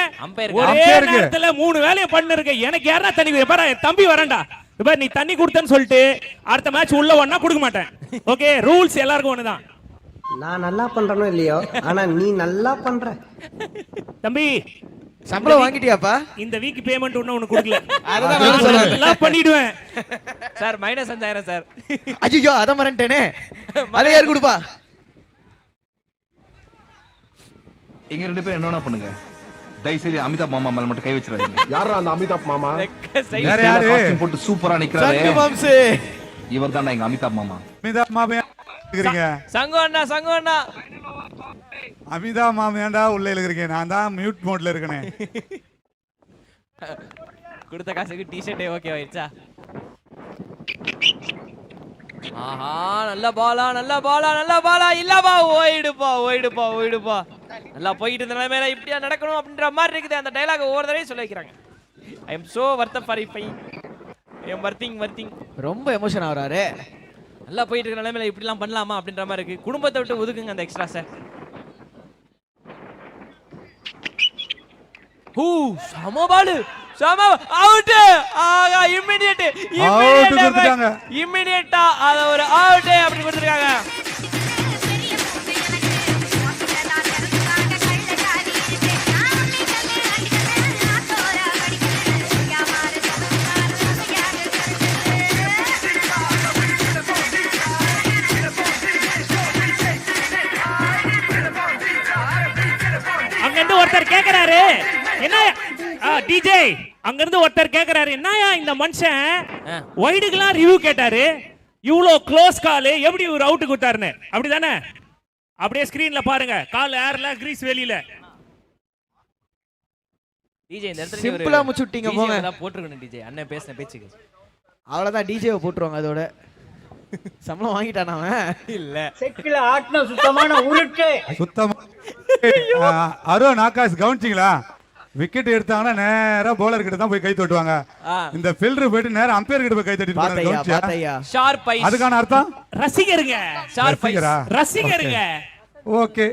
ஒரே நேரத்துல 3 வேலைய பண்ணிருக்க. எனக்கு யாரா தண்ணி பாரு தம்பி வரேன்டா. இப்ப நீ தண்ணி கொடுத்தன்னு சொல்லிட்டு அடுத்த மேட்ச் உள்ள ஒண்ணா கொடுக்க மாட்டேன். ஓகே ரூல்ஸ் எல்லாருக்கும் ஒண்ணுதான். நான் நல்லா பண்றனோ இல்லையோ ஆனா நீ நல்லா பண்ற. தம்பி சம்பளம் வாங்கிட்டியாப்பா? இந்த வீக் பேமெண்ட் ஒண்ணு உனக்கு கொடுக்கல. அதுதான் நானும் சொல்றேன். எல்லாம் பண்ணிடுவேன். Sir minus 5000 sir. ஐயோ அத மறந்துட்டேனே. அதை யார் கொடுப்பா? இங்க 2 பேரும் என்னன்னா பண்ணுங்க, தயவுசெய்து அமிதாப் மாமா மேல மட்டும் கை வச்சிடாதீங்க. யாரா அந்த அமிதாப் மாமா? வேற யாரு? காஸ்டியூம் போட்டு சூப்பரா நிக்கிறாரு, சங்கு மாம்சு. இவர் தான்டா எங்க அமிதாப் மாமா. அமிதாப் மாமையா இருக்கிறீங்க? சங்கு அண்ணா அமிதாப் மாமையாண்டா உள்ள இருக்கிறீங்க, நான் தான் மியூட் மோட்ல இருக்கனே. கொடுத்த காசுக்கு டி-ஷர்ட்டே ஓகே ஆயிடுச்சா? ஆஹா நல்ல பாலா இல்லப்பா, ஓயிடுப்பா. நல்லா போயிட்டு இருந்த நிலைமையில இப்படியா நடக்கணும் அப்படின்ற மாதிரி இருக்குது. அந்த டைலாக் ஒவ்வொரு தடவையும் சொல்ல வைக்கிறாங்க. I am so worthy. ரொம்ப எமோஷன் ஆவறாரு. நல்லா போயிட்டு இருக்க நிலைமையில இப்படிலாம் பண்ணலாமா அப்படின்ற மாதிரி இருக்கு. குடும்பத்தை விட்டு ஒதுக்குங்க அந்த எக்ஸ்ட்ரா சார். சம அவுட். ஆகா இமிடியேட்டா அத ஒரு அவுட் அப்படி கொடுத்திருக்காங்க. அங்க இருந்து ஒருத்தர் கேக்குறாரு, என்ன டிஜே, அங்க இருந்து ஒருத்தர் கேக்குறாரு, என்னயா இந்த மனுஷன் வைடுக்குலாம் ரிவ்யூ கேட்டாரு, இவ்ளோ க்ளோஸ் கால் எப்படி ஒரு அவுட் கொடுத்தாருன்னு. அப்படிதானே? அப்படியே ஸ்கிரீன்ல பாருங்க, கால் ஏர்ல கிரீஸ் வெளியில. டிஜே இந்த இடத்துல சிம்பிளா முச்சுட்டீங்க போங்க. அதான் போட்டுருக்கணும் டிஜே, அண்ணன் பேசின பேச்சுக்கு. அவ்வளவுதான், டிஜேவை போட்டுருவாங்க அதோட. சம்பளம் வாங்கிட்டானா அவன்? இல்ல செக்கில ஆட்ன சுத்தமான உருட்டு. சுத்தமா அருண் ஆகாஷ் கவனிச்சிங்களா? விக்கெட் எடுத்தாங்கன்னா நேரா போலர் கிட்ட தான் போய் கை தட்டுவாங்க. இந்த ஃபீல்டர் போயிட்டு நேரா அம்பையர் கிட்ட போய் கை தட்டிட்டு போறாங்க. பாத்தையா ஷார்ப் ஐஸ். அதுக்கான அர்த்தம் ரசிகருங்க. Sharp eyes. ரசிகருங்க. ஓகே.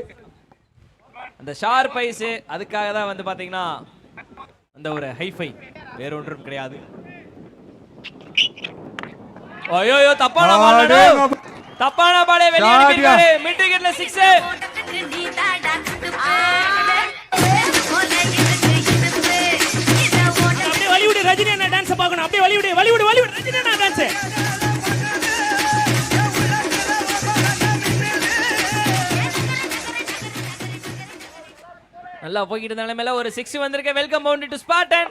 அந்த ஷார்ப் ஐஸ் அதுக்காக தான் வந்து பாத்தீங்கன்னா அந்த ஒரு ஹைஃபை, வேற ஒன்றும் கிடையாது. ஐயோ தப்பான பாலே வெளிய அனுப்பிட்டாரு. மிட் விக்கெட்ல 6. அப்படியே வலிவுட் ரஜினி அண்ணா டான்ஸ் பார்க்கணும். அப்படியே வலிவுட் ரஜினி அண்ணா டான்ஸ். நல்லா போயிட்டு இருந்த நிலைமையில ஒரு 6 வந்திருக்கு. Welcome boundary to Spartan.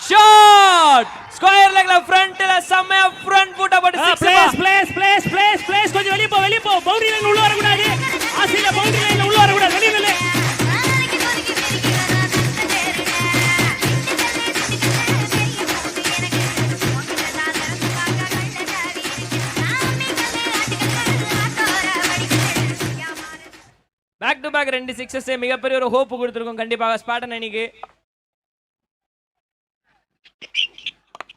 Shot square லெக்ல ஃப்ரண்ட்ல செம்ம ஃப்ரண்ட் ஃபுட் போட்டு 6. பிளேஸ் கொஞ்சம் வெளிய போ. பவுண்டரி லைன் உள்ள வர கூடாது. ஆசில பவுண்டரி லைன் உள்ள வர கூடாது. வெளிய நில்லு. பேக் டு பேக் 2 6s மிகப்பெரிய ஒரு ஹோப் கொடுத்திருக்கும் கண்டிப்பாக ஸ்பார்டன் அணிக்கு.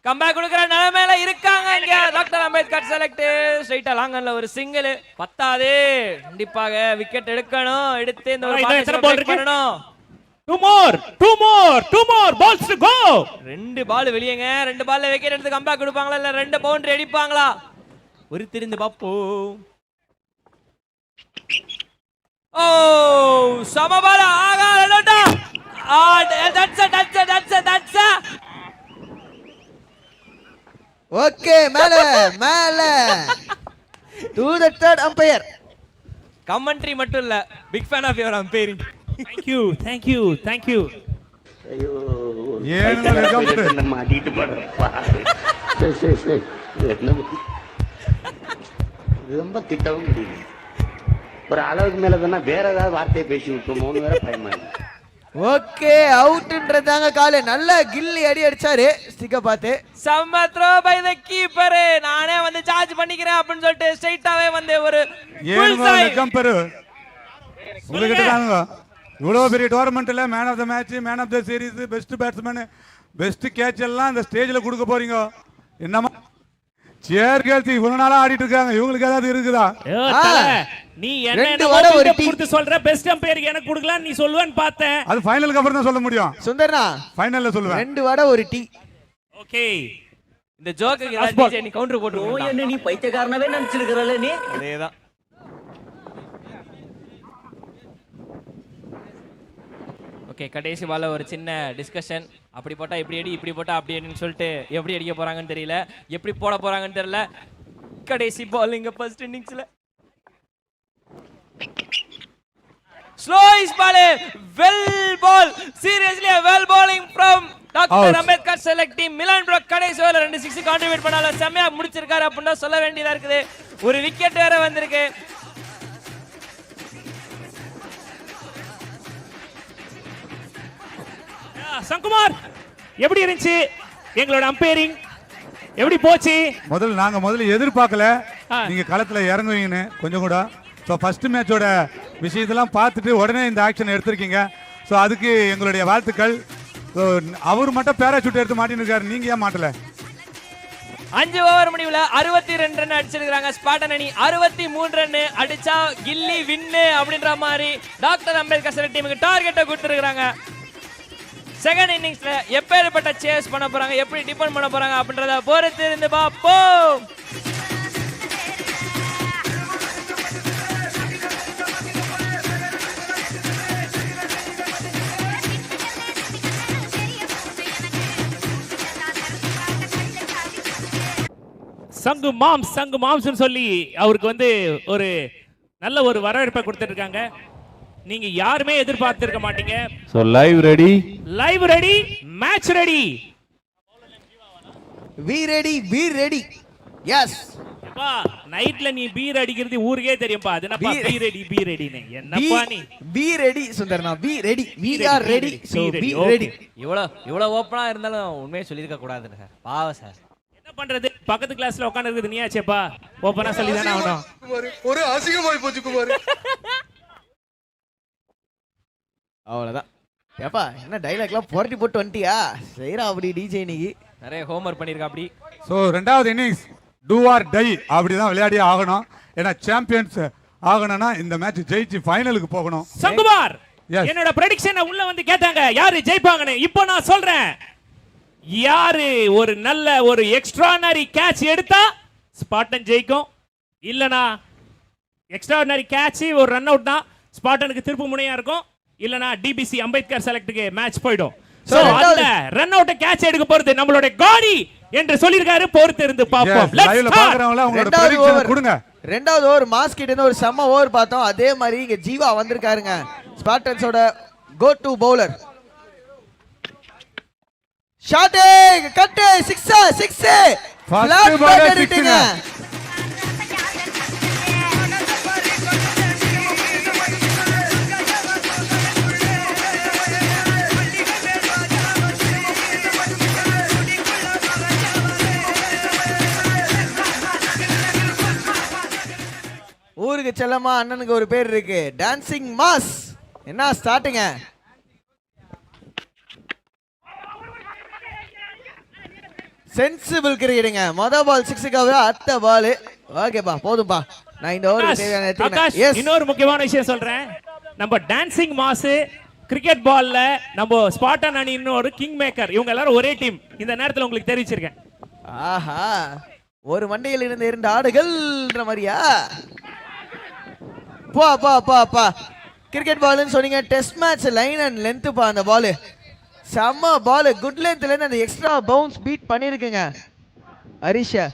கம்பேக் கொடுக்கிற நிலைமையில இருக்காங்க இங்க. டாக்டர் அம்பேத்கர் செலக்ட் ஸ்ட்ரைட்டா லாங்கன்ல ஒரு சிங்கிள் பத்தாதே. கண்டிப்பாக விக்கெட் எடுக்கணும். எடுத்து இந்த ஒரு பால் பண்ணணும். Two more balls to go. 2 பால் வெளியங்க. 2 பால்ல விக்கெட் எடுத்து கம்பேக் கொடுப்பாங்களா இல்ல 2 பவுண்டரி அடிப்பாங்களா? ஒரு திருந்து பாப்போம். ஓ சமபால ஆகா ரெண்டா. that's ஓகே, மேல to the third umpire. Commentary மட்டும் இல்ல, big fan of your umpiring. Thank you. ஐயோ ஏன் நம்ம அடிட்டு போறப்பா. சரி ரொம்ப திட்டவும் முடியல. ஒரு அளவுக்கு மேல தானே வேற ஏதாவது வார்த்தையை பேசி விட்டுமோன்னு வேற பயமா இருக்கு. ஓகே, அவுட்ன்றதாங்க காலு. நல்ல கில்லி அடிச்சாரு ஸ்டிக்க பார்த்து. செம்ம த்ரோ பை தி கீப்பர். நானே வந்து சார்ஜ் பண்ணிக்கிறேன் அப்படினு சொல்லிட்டு ஸ்ட்ரைட்டாவே வந்து ஒரு ஃபுல் சைட் கம்பேர் உங்களுக்கு தாங்க. இவ்வளவு பெரிய டோர்னமெண்ட்ல man of the match, man of the series, best batsman, best catch எல்லாம் இந்த ஸ்டேஜ்ல கொடுக்க போறீங்க. என்னமா சேர் கேர்ள்ஸ் இவ்வளவு நாளா ஆடிட்டு இருக்காங்க, இவங்களுக்கு ஏதாவது இருக்குதா? நீ என்ன ஒரு கொடுத்து சொல்ற பெஸ்ட் அம்பையருக்கு எனக்கு கொடுக்கலாம் நீ சொல்லுவேன்னு பார்த்தேன். அது ஃபைனலுக்கு அப்புறம் தான் சொல்ல முடியும். சுந்தர்னா ஃபைனல்ல சொல்லுவேன். 2 வடை ஒரு டீ. ஓகே, இந்த ஜோக்குக்கு ஏதாவது டிஜே நீ கவுண்டர் போட்டுறோம். என்ன நீ பைத்தியக்காரனவே நினைச்சிருக்கறல நீ? அதேதான். ஓகே, கடைசி பால்ல ஒரு சின்ன டிஸ்கஷன். அப்படி போட்டா இப்படி அடி, இப்படி போட்டா அப்படி அடின்னு சொல்லிட்டு எப்படி அடிக்க போறாங்கன்னு தெரியல, எப்படி போட போறாங்கன்னு தெரியல. கடைசி பால் இங்க ஃபர்ஸ்ட் இன்னிங்ஸ்ல slow is ball, well ball, seriously well bowling from doctor Ambedkar select team. Milan bro கடைசி ஓவர்ல 2 6 கான்ட்ரிபியூட் பண்ணால செமையா முடிச்சிருக்காரு அப்படினா சொல்ல வேண்டியதா இருக்குது. ஒரு விக்கெட் வேற வந்திருக்கு. சங்குமார் எப்படி இருந்துச்சு எங்களோட அம்பையரிங், எப்படி போச்சு? முதல்ல எதிர்பார்க்கல நீங்க களத்துல இறங்குவீங்கன்னு கொஞ்சம் கூட. ஸோ ஃபர்ஸ்ட் மேட்சோட விஷயத்தெல்லாம் பார்த்துட்டு உடனே இந்த ஆக்ஷன் எடுத்திருக்கீங்க. ஸோ அதுக்கு எங்களுடைய வாழ்த்துக்கள். ஸோ அவர் மட்டும் பேராசூட் எடுத்து மாட்டின்னு இருக்காரு, நீங்க ஏன் மாட்டல? 5 ஓவர் முடிவுல 62 ரன் அடிச்சிருக்காங்க ஸ்பாட்டன் அணி. 63 ரன் அடிச்சா கில்லி வின்னு அப்படின்ற மாதிரி டாக்டர் அம்பேத்கர் செலக்ட் டீமுக்கு டார்கெட்டை கொடுத்துருக்காங்க. செகண்ட் இன்னிங்ஸ்ல எப்பேற்பட்ட சேஸ் பண்ண போறாங்க, எப்படி டிபெண்ட் பண்ண போறாங்க அப்படின்றத பொறுத்து இருந்து பார்ப்போம். சங்கு மாம்ஸ்னு சொல்லி அவருக்கு வந்து ஒரு நல்ல ஒரு வரவேற்பை கொடுத்துட்டு இருக்காங்க. நீங்க யாருமே எதிர்பார்த்திருக்க மாட்டீங்க. So live ready, match ready. We ready yes. அப்பா நைட்ல நீ பீர் அடிக்கிறது ஊருக்கே தெரியும்பா. அது என்னப்பா பீ ரெடின்னு என்னப்பா நீ? பி ரெடி சுந்தர்னா, be ready, we are ready. So be ready. இவ்வளவு ஓப்பனா இருந்தாலும் உண்மையை சொல்லிருக்க கூடாதுங்க சார், பாவம் சார். என்ன பண்றது, பக்கத்து கிளாஸ்ல உட்கார்ந்து இருக்குது நீயாச்சேப்பா, ஓப்பனா சொல்லி தானே ஆகணும். ஒரு அசிங்கமாய் போச்சு குமார். அவ்வளவுதான். ஏப்பா என்ன டைலாக்லாம் புரட்டி போட்டு வந்துட்டியா? செய்யறா அப்படி டிஜே இன்னைக்கு நிறைய ஹோம்வொர்க் பண்ணிருக்கா அப்படி. ஸோ ரெண்டாவது இன்னிங்ஸ் டூ ஆர் டை அப்படிதான் விளையாடியே ஆகணும். ஏன்னா சாம்பியன்ஸ் ஆகணும்னா இந்த மேட்ச் ஜெயிச்சு ஃபைனலுக்கு போகணும். சங்குமார் என்னோட ப்ரெடிக்ஷனை உள்ள வந்து கேட்டாங்க யாரு ஜெயிப்பாங்கன்னு. இப்போ நான் சொல்றேன், யாரு ஒரு நல்ல ஒரு எக்ஸ்ட்ரானரி கேட்ச் எடுத்தா ஸ்பாட்டன் ஜெயிக்கும், இல்லனா எக்ஸ்ட்ரானரி கேட்ச் ஒரு ரன் அவுட்னா ஸ்பாட்டனுக்கு திருப்பு முனையா இருக்கும், இல்லனா டிபிசி அம்பேத்கர் செலக்டுக்கு மேட்ச் போய்டும். சோ அந்த ரன் அவுட் கேட்ச் எடுக்க போறது நம்மளோட காடி என்று சொல்லிருக்காரு. பொறுத்து இருந்து பாப்போம். லைவ்ல பாக்குறவங்க உங்களோட ப்ரெடிக்ஷன் கொடுங்க. ரெண்டாவது ஓவர் மாஸ்கிட்ட இருந்து ஒரு செம்ம ஓவர் பார்த்தோம். அதே மாதிரி இங்க ஜீவா வந்திருக்காருங்க, ஸ்பார்டன்ஸோட go to bowler. Shot cut 6 flat bat அடிட்டீங்க. ஊருக்கு செல்லமா அண்ணனுக்கு ஒரு பேர் இருக்கு, டான்சிங் மாஸ். என்ன ஸ்டார்டிங்க? சென்சிபிள் கிரிக்கெட்டுங்க. மொத பால் 6க்காக அடுத்த பால். ஓகேப்பா போதும்பா, நான் இந்த ஓவருக்கு தேவையான எடுத்துக்கிறேன். இன்னொரு முக்கியமான விஷயம் சொல்றேன், நம்ம டான்சிங் மாஸ் கிரிக்கெட் பால்ல நம்ம ஸ்பாட்டன் அணி இன்னொரு கிங் மேக்கர், இவங்க எல்லாரும் ஒரே டீம். இந்த நேரத்தில் உங்களுக்கு தெரிவிச்சிருக்கேன். ஆஹா, ஒரு மண்டையில் இருந்த 2 ஆடுகள்ன்ற மாதிரியா? பா கிரிக்கெட் பால்னு சொன்னீங்க, test match line and length பா. அந்த பால் செம்ம பால், குட் லென்த்ல இருந்து அந்த எக்ஸ்ட்ரா பவுன்ஸ் பீட் பண்ணிருக்குங்க ஹரிஷா.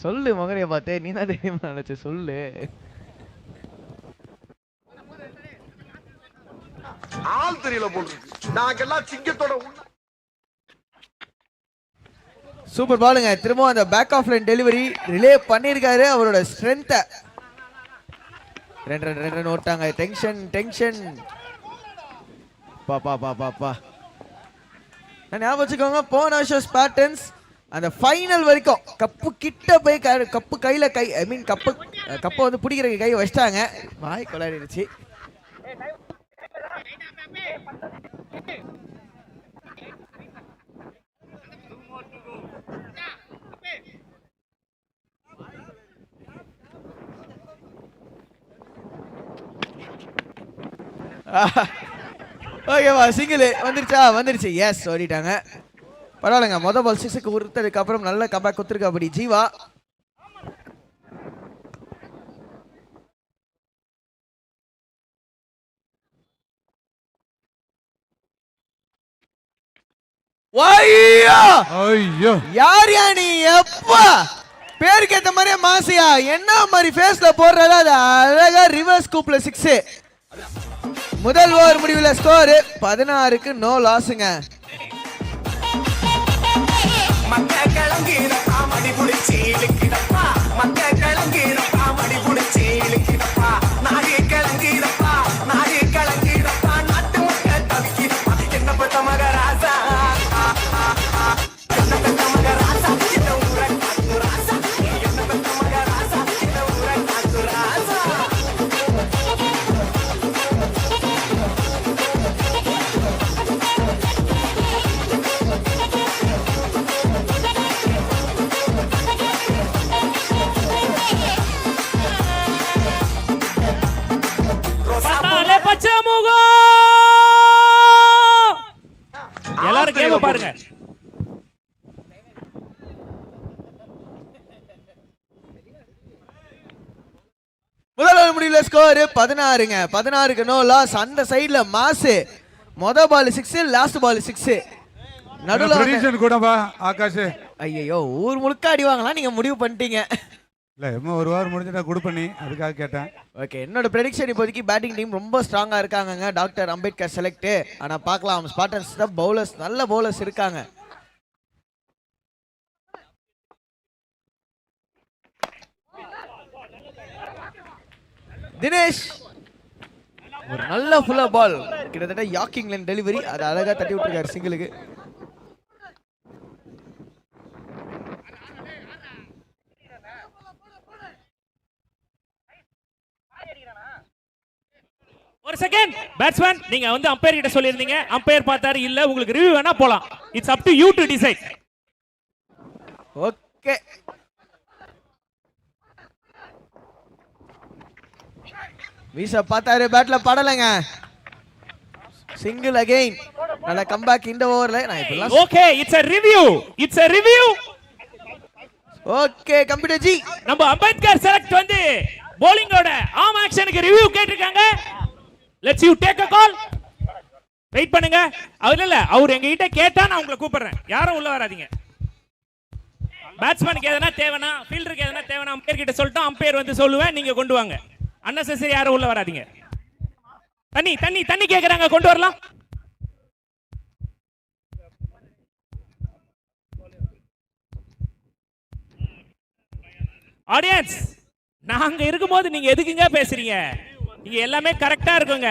சொல்லு மகனைய பார்த்தே, நீ தான் தெரியுமா நினைச்ச, சொல்லு. ஆள் தெரியல போட்டு நாங்கெல்லாம் சிங்கத்தோட சூப்பர் பாலுங்க. திரும்ப அந்த பேக் ஆஃப் லைன் டெலிவரி ரிலே பண்ணிருக்காரு அவரோட ஸ்ட்ரென்த். 2 ரன் ஓட்டாங்க. டென்ஷன் பா. நான் ஞாபகம் வச்சுக்கோங்க, போன வருஷம் ஸ்பார்டன்ஸ் அந்த ஃபைனல் வரைக்கும் கப்பு கிட்ட போய் கப்பு கையில ஐ மீன் கப்பை வந்து பிடிக்கிறதுக்கு கை வச்சிட்டாங்க. வாய் கொள்ளாடிடுச்சு. ஓகேவா, சிங்கிள் வந்துருச்சு. எஸ் ஓடிட்டாங்க. பரவாயில்லைங்க, மொதல் பால் 6க்கு உருத்ததுக்கு அப்புறம் நல்ல கம்பேக் கொடுத்துருக்கா அப்படி ஜீவா. ஐயோ யார் யா நீ? எப்பா பேருக்கு ஏத்த மாதிரியே மாசியா என்ன மாதிரி ஃபேஸ்ல போடுறதா அது அழகா ரிவர்ஸ் ஸ்கூப்ல 6. முதல் ஓவர் முடிவில் ஸ்கோர் 16க்கு நோ லாஸுங்க. பச்சை முகம் எல்லாரும் கேம பாருங்க. முதல் ஓவர் முடிவில் ஸ்கோர் 16ங்க. 16க்கு நோ லாஸ். அந்த சைடுல மாசு மொத பால் 6, லாஸ்ட் பால் 6. நடுவுல ப்ரெடிக்ஷன் கூடப்பா ஆகாஷ். ஐயோ ஊர் முழுக்க அடி வாங்கலாம் நீங்க முடிவு பண்ணிட்டீங்க. இல்லை இன்னும் ஒரு வாரம் முடிஞ்சுட்டா கொடுப்பண்ணி அதுக்காக கேட்டேன். ஓகே, என்னோட ப்ரெடிக்ஷன் இப்போதைக்கு பேட்டிங் டீம் ரொம்ப ஸ்ட்ராங்கா இருக்காங்கங்க. Doctor Ambedkar select. ஆனா பார்க்கலாம், ஸ்பார்டன்ஸ் தான் பவுலர்ஸ், நல்ல பவுலர்ஸ் இருக்காங்க. தினேஷ் ஒரு நல்ல ஃபுல்லா பால், கிட்டத்தட்ட யாக்கிங் லைன் டெலிவரி, அது அழகா தட்டி விட்டுருக்காரு சிங்கிளுக்கு. ஒரு செகண்ட் பேட்ஸ்மேன், நீங்க வந்து அம்பையர் கிட்ட சொல்லிருந்தீங்க, அம்பையர் பார்த்தாரு இல்ல, உங்களுக்கு ரிவ்யூ வேணா போலாம். It's up to you to decide. Okay, வீச பார்த்தாரு, பேட்ல படலைங்க. Single again. நல்ல கம்பேக் இந்த ஓவர்ல. நான் இப்பலாம் okay, it's a review, it's a review. Okay computer ji, நம்ம அம்பேத்கர் செலக்ட் வந்து bowling-ஓட ஆர்ம் ஆக்ஷனுக்கு ரிவ்யூ கேட்டிருக்காங்க. Let's you take a call. Wait பண்ணுங்க. அவர் இல்ல, அவர் எங்க கிட்ட கேட்டா நான் உங்களை கூப்பிடுறேன். யாரும் உள்ள வராதீங்க. பேட்ஸ்மேனுக்கு எதனா தேவனா, ஃபீல்டருக்கு எதனா தேவனா அம்பையர் கிட்ட சொல்லிட்டோம், அம்பையர் வந்து சொல்லுவேன், நீங்க கொண்டு வாங்க. அன்னெசரி யாரும் உள்ள வராதீங்க. தண்ணி தண்ணி தண்ணி கேக்குறாங்க, கொண்டு வரலாம். ஆடியன்ஸ், நாங்க இருக்கும்போது நீங்க எதுக்குங்க பேசுறீங்க? இங்க எல்லாமே கரெக்டா இருக்குங்க.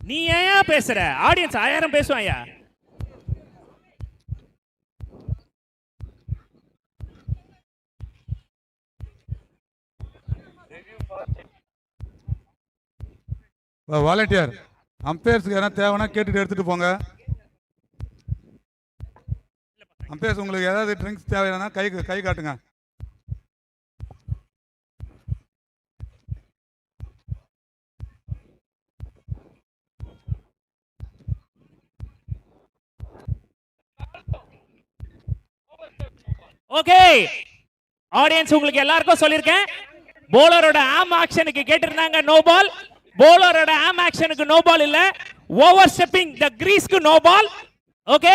நீ ஏன் பேசுற? ஆடியன்ஸ் 1000 பேசுவாயா? வாலண்டியர் அம்பையர்ஸ்க்கு எதனா தேவைன்னா கேட்டுட்டு எடுத்துட்டு போங்க. அம்பையர்ஸ் உங்களுக்கு ஏதாவது ட்ரிங்க்ஸ் தேவைன்னா கை காட்டுங்க. ஓகே ஆடியன்ஸ், உங்களுக்கு எல்லாருக்கும் சொல்லிருக்கேன், போலரோட ஆம் ஆக்ஷனுக்கு கேட்டிருந்தாங்க நோ பால். போலரோட ஆம் ஆக்ஷனுக்கு நோ பால் இல்ல, ஓவர் ஸ்டெப்பிங் தி கிரீஸ்க்கு no ball. Okay,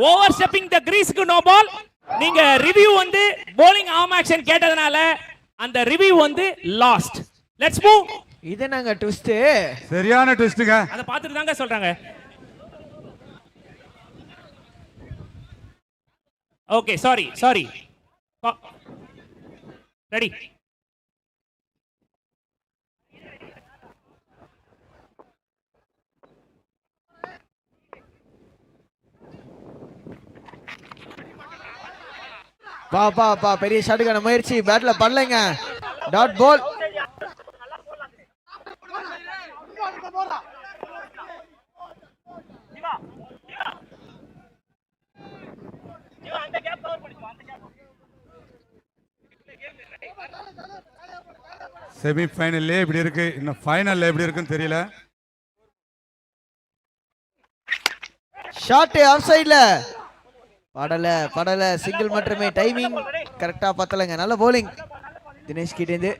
over stepping the கிரீஸ்க்கு நோ பால். நீங்க ரிவ்யூ வந்து bowling ஆர்ம் ஆக்ஷன் கேட்டதனால அந்த ரிவ்யூ வந்து லாஸ்ட். Let's move. இது நாங்க ட்விஸ்ட், சரியான ட்விஸ்ட்டுங்க. அத பார்த்துட்டு தாங்க சொல்றாங்க. Okay, sorry ready. பா பெரிய ஷாட்டுக்கான முயற்சி, பேட்ல பண்ணலைங்க. Dot ball. செமிஃபைனல்லே இப்படி இருக்கு, இன்னும் ஃபைனல்ல எப்படி இருக்குன்னு தெரியல. ஷாட் ஆஃப் சைடுல படல சிங்கிள் மட்டுமே. டைமிங் கரெக்டா பத்தலங்க. நல்ல bowling தினேஷ் கிட்ட இருந்து.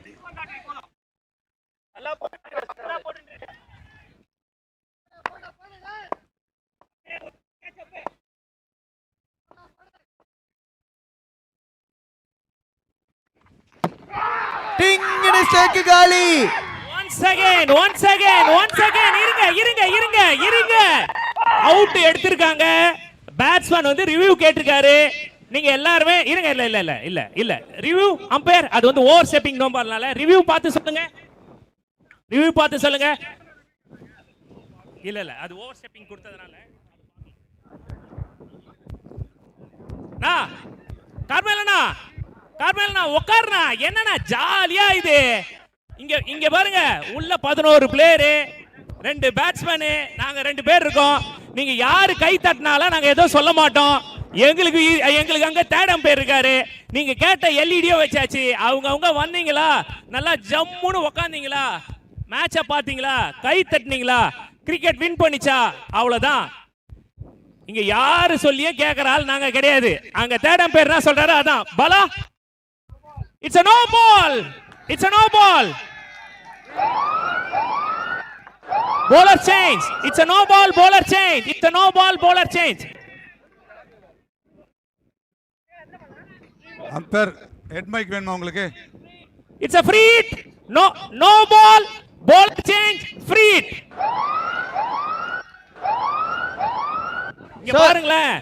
டிங்னு ஸ்டேக் காலி. once again இருங்க அவுட் எடுத்திருக்காங்க. பேட்ஸ்மேன் வந்து ரிவ்யூ கேட்டிருக்காரு. நீங்க எல்லாரும் இருங்க. இல்ல ரிவ்யூ அம்பையர் அது வந்து ஓவர் ஸ்டெப்பிங் நோ பால்னால ரிவ்யூ பார்த்து சொல்லுங்க. இல்ல அது ஓவர் ஸ்டெப்பிங் கொடுத்ததனால. கார்மேலனா உட்காருனா. என்னன்னா ஜாலியா இது. இங்க பாருங்க, உள்ள 11 பிளேயரு, 2 பேட்ஸ்மேனு, நாங்க 2 பேர் இருக்கோம். நீங்க யாரு கை தட்டினாலும் நாங்க எதுவும் சொல்ல மாட்டோம். எங்களுக்கு அங்க தேர்ட் அம்பையர் இருக்காரு. நீங்க கேட்ட எல்இடியோ வச்சாச்சு. அவங்க வந்தீங்களா, நல்லா ஜம்முன்னு உக்காந்தீங்களா, மேட்ச பாத்தீங்களா, கை தட்டினீங்களா, கிரிக்கெட் வின் பண்ணிச்சா, அவ்வளவுதான். இங்க யாரு சொல்லியே கேக்குற ஆள் நாங்க கிடையாது. அங்க தேர்ட் அம்பையர் என்ன சொல்றாரு அதான். Bala, it's a no ball. Bowler change. It's a no ball bowler change. Umpire head mic வேணுமா உங்களுக்கு? It's a free hit. No ball bowler change free hit. இங்க பாருங்களேன்,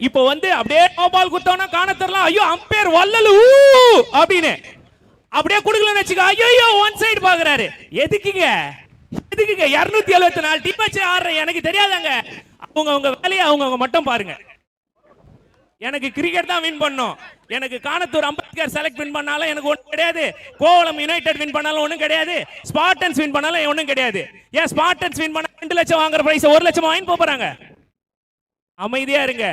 இப்போ வந்து அப்படியே நோ பால் குத்தவனா காண தெரியலாம். ஐயோ அம்பையர் வல்லலு அப்படின்னு அப்படியே குடுக்கலன்னு வச்சுக்க. ஐயோ ஒன் சைடு பாக்குறாரு. எதுக்குங்க 274 டீம் வச்சு ஆடுற எனக்கு தெரியாதாங்க. அவங்க வேலையை அவங்க மட்டும் பாருங்க. எனக்கு கிரிக்கெட் தான் வின் பண்ணும். எனக்கு காணத்தூர் அம்பேத்கர் செலக்ட் வின் பண்ணாலும் எனக்கு ஒண்ணும் கிடையாது. கோவளம் யுனைடெட் வின் பண்ணாலும் ஒண்ணும் கிடையாது. ஸ்பார்டன்ஸ் வின் பண்ணாலும் ஒண்ணும் கிடையாது. ஏன் ஸ்பார்டன்ஸ் வின் பண்ணா 2 லட்சம் வாங்குற பிரைஸ் 1 லட்சம் வாங்கி போறாங்க. அமைதியா இருங்க,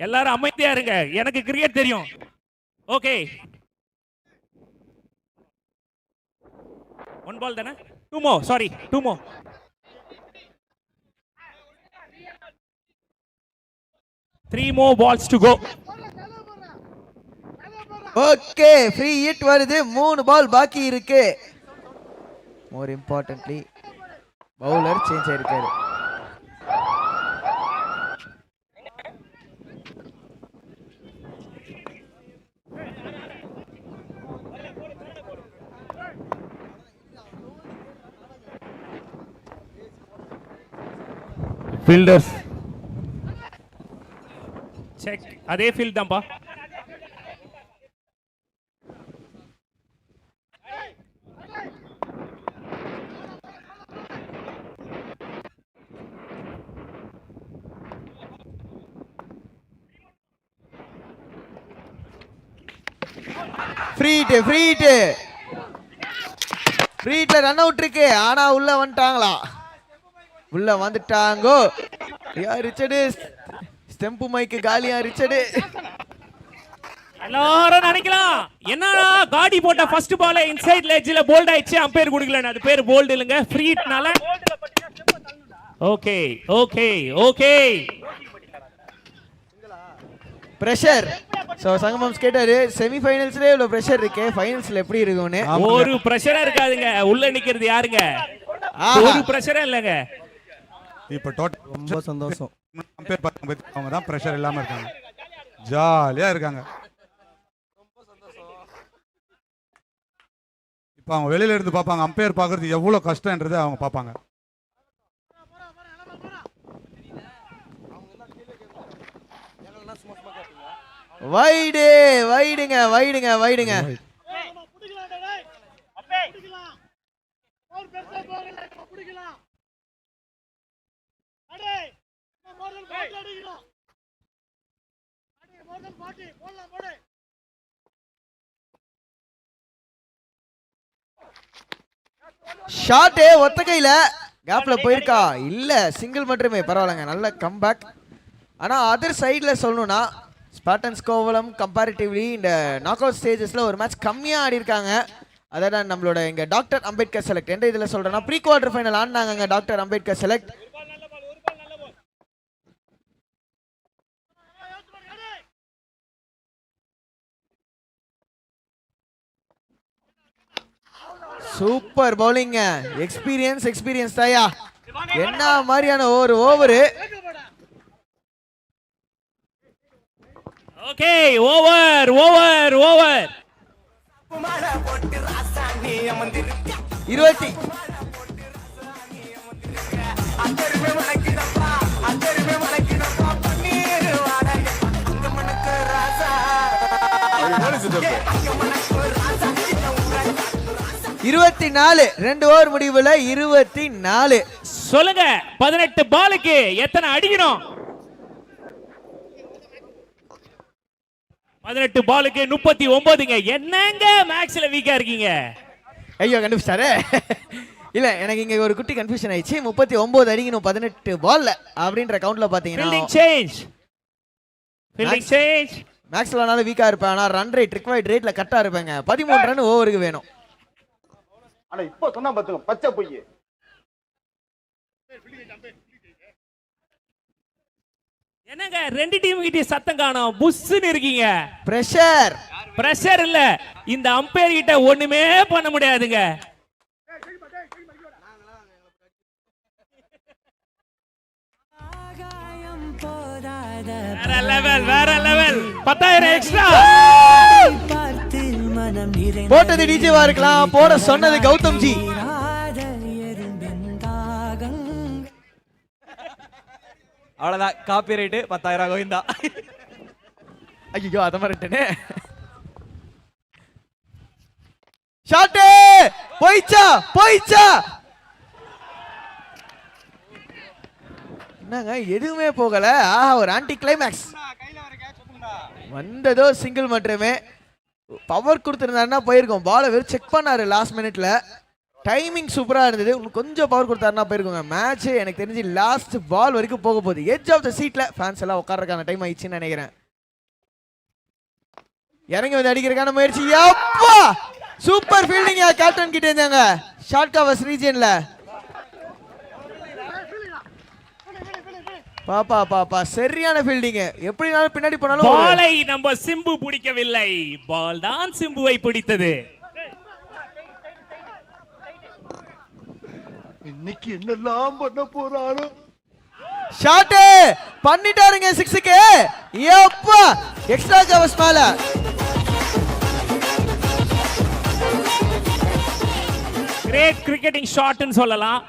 எல்லாரும் அமைதியா இருங்க. எனக்கு கிரிக்கெட் தெரியும். ஓகே, 1 ball தானே? 2 more. Sorry, 2 more. 3 more balls to go. Okay, free hit வருது. 3 பால் பாக்கி இருக்கு. மோர் இம்பார்ட்டன்ட்லி பவுலர் சேஞ்ச் ஆயிருக்காரு. Fielders check. அதே ஃபீல்ட் தான்ப்பா. ஃப்ரீ ஹிட்ல ரன் அவுட் இருக்கு. ஆனா உள்ள வந்துட்டாங்களா? உள்ள வந்துட்டாங்கோ. ரிச்சர்டு ஸ்டெம்பு மைக்கு காலியா. ரிச்சர்டு எல்லாரும் நினைக்கலாம் என்னடா காடி போட்ட ஃபர்ஸ்ட் பால் இன்சைட் லெட்ஜ்ல போல்ட் ஆயிடுச்சு, அம்பையர் குடுக்கல. அது பேர் போல்ட் இல்லங்க, ஃப்ரீ ஹிட்னால. Okay pressure. சோ சங்கமம் கேட்டாரு, செமி ஃபைனல்ஸ்லயே இவ்வளவு பிரஷர் இருக்கு, ஃபைனல்ஸ்ல எப்படி இருக்கும்னு. ஒரு பிரஷரா இருக்காதுங்க. உள்ள நிக்கிறது யாருங்க? ஒரு பிரஷரே இல்லங்க. இப்போ டோட்டல் ரொம்ப சந்தோஷம். அம்பேர் அவங்க தான் பிரஷர் இல்லாம இருக்காங்க, ஜாலியா இருக்காங்க. இப்போ அவங்க வெளியில இருந்து பார்ப்பாங்க, அம்பையர் பார்க்கறது எவ்வளவு கஷ்டம்ன்றது அவங்க பார்ப்பாங்க. வைடுங்க. ஷாட் ஒத்த கையில கேப்ல போயிருக்கா? இல்ல, சிங்கிள் மட்டுமே. பரவாயில்லைங்க, நல்ல கம்பேக். ஆனா அதர் சைடுல சொல்லணும்னா ஸ்பார்டன்ஸ் கோவலம் கம்பேரிட்டிவ்லி இந்த நாக் அவுட் ஸ்டேஜஸ்ல ஒரு மேட்ச் கம்மியா ஆடி இருக்காங்க. அதான் நம்மளோட இங்க டாக்டர் அம்பேத்கர் செலக்ட் எந்த இதுல சொல்றேன்னா ப்ரீ குவார்டர் ஃபைனல் ஆடினாங்க டாக்டர் அம்பேத்கர் செலக்ட். சூப்பர் பவுலிங்க. எக்ஸ்பீரியன்ஸ் தாயா. என்ன மாதிரியான ஒரு over. Okay, over over over. 20 24 2 over முடிவுல 24. சொல்லுங்க, 18 பாலுக்கு எத்தனை அடிக்கணும்? 18 பாலுக்கு 39ங்க. என்னங்க மேக்ஸ்ல வீக்கா இருக்கீங்க? ஐயோ கண்டுபிடிச்சாரு. இல்ல எனக்கு இங்க ஒரு குட்டி கன்ஃபியூஷன் ஆயிடுச்சு. 39 அடிக்கணும் 18 பால்ல அப்படின்ற கவுண்ட்ல பாத்தீங்கன்னா ஃபீல்டிங் சேஞ்ச். மேக்ஸ்லனால வீக்கா இருப்பேன். ஆனா ரன் ரேட் ரிக்வயர்ட் ரேட்ல கரெக்டா இருப்பேங்க. 13 ரன் ஓவருக்கு வேணும். ஆனா இப்போ சொன்னா பாத்துங்க பச்சை பொய். என்னங்க ரெண்டு டீம் கிட்ட சத்தம் காணோம், புஷ்ன்னு இருக்கீங்க. பிரஷர் இல்ல, இந்த அம்பையர் கிட்ட ஒண்ணுமே பண்ண முடியாதுங்க. வேற லெவல் 10,000 எக்ஸ்ட்ரா போட்டது டிஜேவா இருக்கலாம், போட சொன்னது கௌதம் ஜி. அவ்வளவுதான், காப்பி ரைட்டு 10,000 கோவிந்தா. ஐயோ அத மறட்டனே. ஷாட் போயிச்சா. என்னங்க எதுவுமே போகல. ஆஹா, ஒரு ஆன்டி கிளைமேக்ஸ் வந்ததோ சிங்கிள் மட்டுமே. பவர் கொடுத்துருந்தாருன்னா போயிருக்கோம். பாலை வெறும் செக் பண்ணாரு லாஸ்ட் மினிட்ல. டைமிங் சூப்பரா இருந்தது. கொஞ்சம் பவர் கொடுத்தாருன்னா போயிருக்கோங்க. மேட்ச் எனக்கு தெரிஞ்சு லாஸ்ட் பால் வரைக்கும் போக போகுது. எட்ஜ் ஆஃப் த சீட்ல ஃபேன்ஸ் எல்லாம் உட்கார்றதுக்கான டைம் ஆயிடுச்சுன்னு நினைக்கிறேன். இறங்கி வந்து அடிக்கிறதுக்கான முயற்சி. அப்பா சூப்பர் ஃபீல்டிங் கேப்டன் கிட்ட இருந்தாங்க. ஷார்ட் கவர்ஸ் ரீஜியன்ல. பாப்பா சரியான ஃபீல்டிங். எப்படினாலும் பின்னாடி போனாலும் பாலை நம்ம சிம்பு பிடிக்கவில்லை, பால் தான் சிம்புவை பிடித்தது. இன்னைக்கு என்னெல்லாம் பண்ண போறாரோ. ஷாட் பண்ணிட்டாருங்க 6க்கு. ஏப்பா எக்ஸ்ட்ரா கவர்ஸ் மேல. கிரேட் கிரிக்கெட்டிங் ஷாட்னு சொல்லலாம்.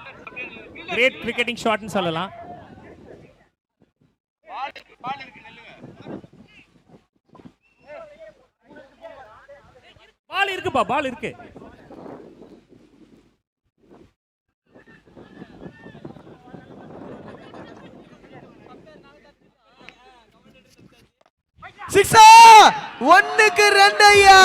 பால் இருக்குப்பா, பால் இருக்கு. சிக்ஸா 1க்கு 2 ஐயா.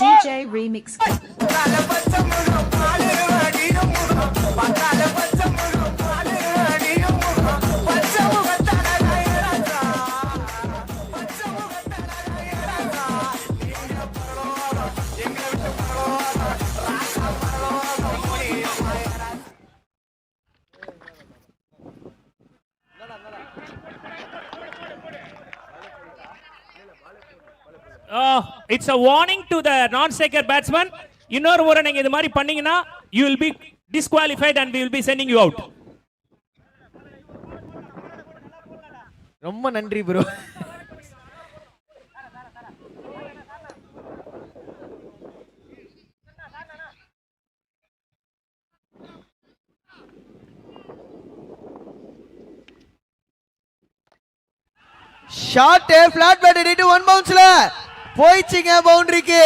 DJ Remix. It's a warning to the non-striker batsman. இன்னொரு முறை நீங்க இது மாதிரி பண்ணீங்கன்னா you will be disqualified and we will be sending you out. ரொம்ப நன்றி ப்ரோ. ஷாட் ஃபிளாட் பேட் அடிட்டு 1 பவுன்ஸ்ல போயிச்சிங்க பவுண்டரிக்கு.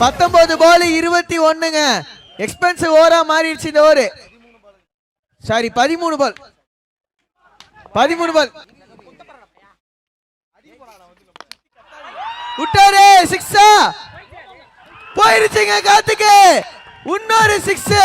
பத்தொன்பது பால் 21ங்க. எக்ஸ்பென்சிவ் ஓவரா மாறிடுச்சு இந்த ஓவர். சாரி 13 பால் விட்டாரு. சிக்ஸா போயிருச்சுங்க காத்துக்கு. இன்னொரு 6.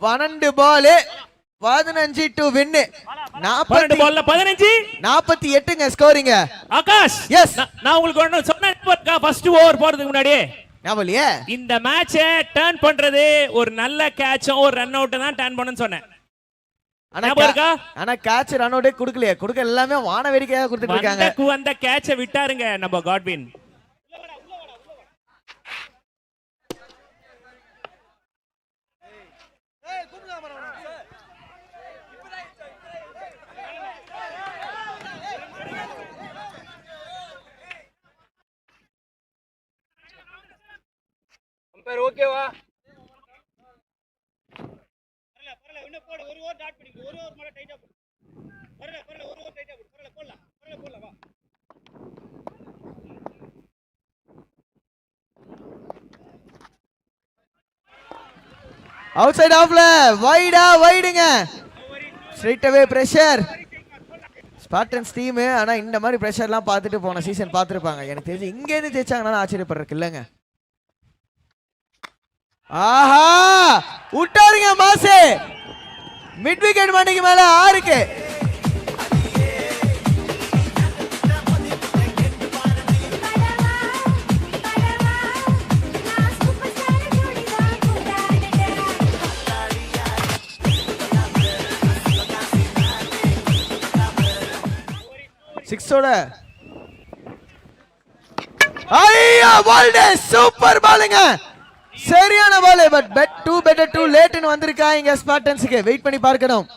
12 பால் 15 டு வின். 12 பால்ல 15 48ங்க ஸ்கோரிங்க. ஆகாஷ் எஸ், நான் உங்களுக்கு ஒன்னு சொன்னேன் ஃபர்ஸ்ட் ஓவர் போறதுக்கு முன்னாடி ஞாபகலையே? இந்த மேட்சை டர்ன் பண்றது ஒரு நல்ல கேட்சும் ஒரு ரன் அவுட் தான் டர்ன் பண்ணனும்னு சொன்னேன். ஆனா கேட்ச் ரன் அவுட்டே கொடுக்கலையே. கொடுக்க எல்லாமே வான வேடிக்கையா கொடுத்துட்டு இருக்காங்க. அந்த கேட்சை விட்டாருங்க நம்ம காட்வின். ஓகேவா? அவுட் சைடு ஆஃப்ல வைடுங்க. Straight away pressure. Spartans team ஆனா இந்த மாதிரி பிரஷர்லாம் பார்த்துட்டு போன சீசன் பார்த்துருப்பாங்க. எனக்கு தெரிஞ்சு இங்க இருந்து ஜெயிச்சாங்கன்னா ஆச்சரியப்படுறதுக்கு இல்லைங்க. ஆஹா, விட்டாருங்க மாசே. மிட் விக்கெட் மணிக்கு மேல 6க்கு. சிக்ஸோட ஐயா பால்டே சூப்பர் பாலுங்க. சரியான ball. But bet too better too லேட்னு வந்திருக்கா இங்க ஸ்பார்டன்ஸ்க்கு. வெயிட் பண்ணி பார்க்கணும்.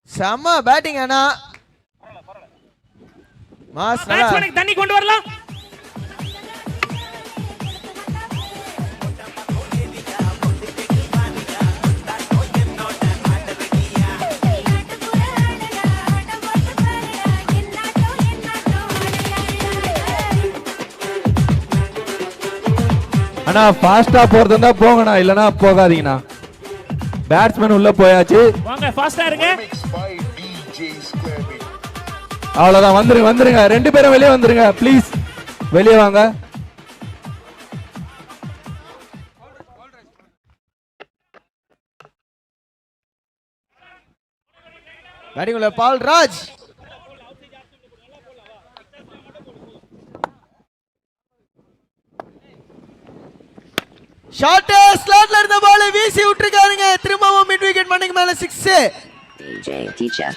செம்ம பேட்டிங் அண்ணா. மாஸ் பேட்ஸ்மேனுக்கு தண்ணி கொண்டு வரலாம். அண்ணா ஃபாஸ்டா போறதா போங்கண்ணா, இல்லனா போகாதீங்கண்ணா. பேட்ஸ்மேன் உள்ள போயாச்சு. வாங்க ஃபாஸ்டா இருங்க. அவ்வளவுதான், வந்துருங்க. 2 பேரும் வெளியே வந்துருங்க ப்ளீஸ். வெளியே வாங்க. பேட்டிங் உள்ள பால்ராஜ். ஷார்ட் ஸ்லாட்ல இருந்த பால் வீசி விட்டுருக்காருங்க. திரும்பவும் மிட் விக்கெட் மணிக்கு மேல 6. DJ teacher.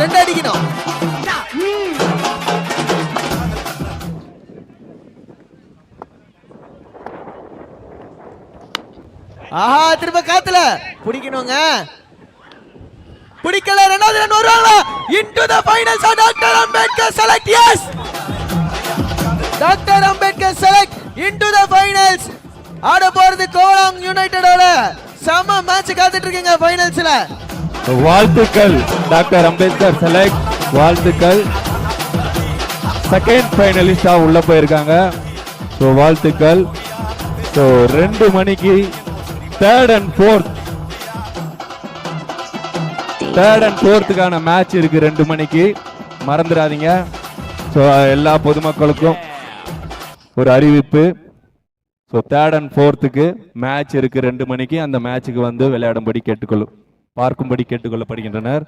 ரெண்டு அடிக்கணும். ஆஹா, திரும்ப காத்துல பிடிக்கணுங்க. பிடிக்கல. 2வது ரன் வருவாங்க. Into the finals. Doctor Ambedkar select. Yes, doctor Ambedkar select into the finals. ஆட போறது கோலாங் யுனைட்டடோட. செம மேட்ச் காத்துட்டு இருக்கீங்க ஃபைனல்ஸ்ல. வாழ்த்துக்கள் டாக்டர் அம்பேத்கர் செலக்ட். வாழ்த்துக்கள். செகண்ட் ஃபைனலிஸ்டா உள்ள போயிருக்காங்க. ஸோ வாழ்த்துக்கள். ஸோ 2 மணிக்கு தேர்ட் அண்ட் ஃபோர்த்துக்கான மேட்ச் இருக்கு 2 மணிக்கு. மறந்துடாதீங்க. ஸோ எல்லா பொதுமக்களுக்கும் ஒரு அறிவிப்பு. ஸோ தேர்ட் அண்ட் ஃபோர்த்துக்கு மேட்ச் இருக்கு 2 மணிக்கு. அந்த மேட்சுக்கு வந்து விளையாடும்படி பார்க்கும்படி கேட்டுக்கொள்ளப்படுகின்றனர்.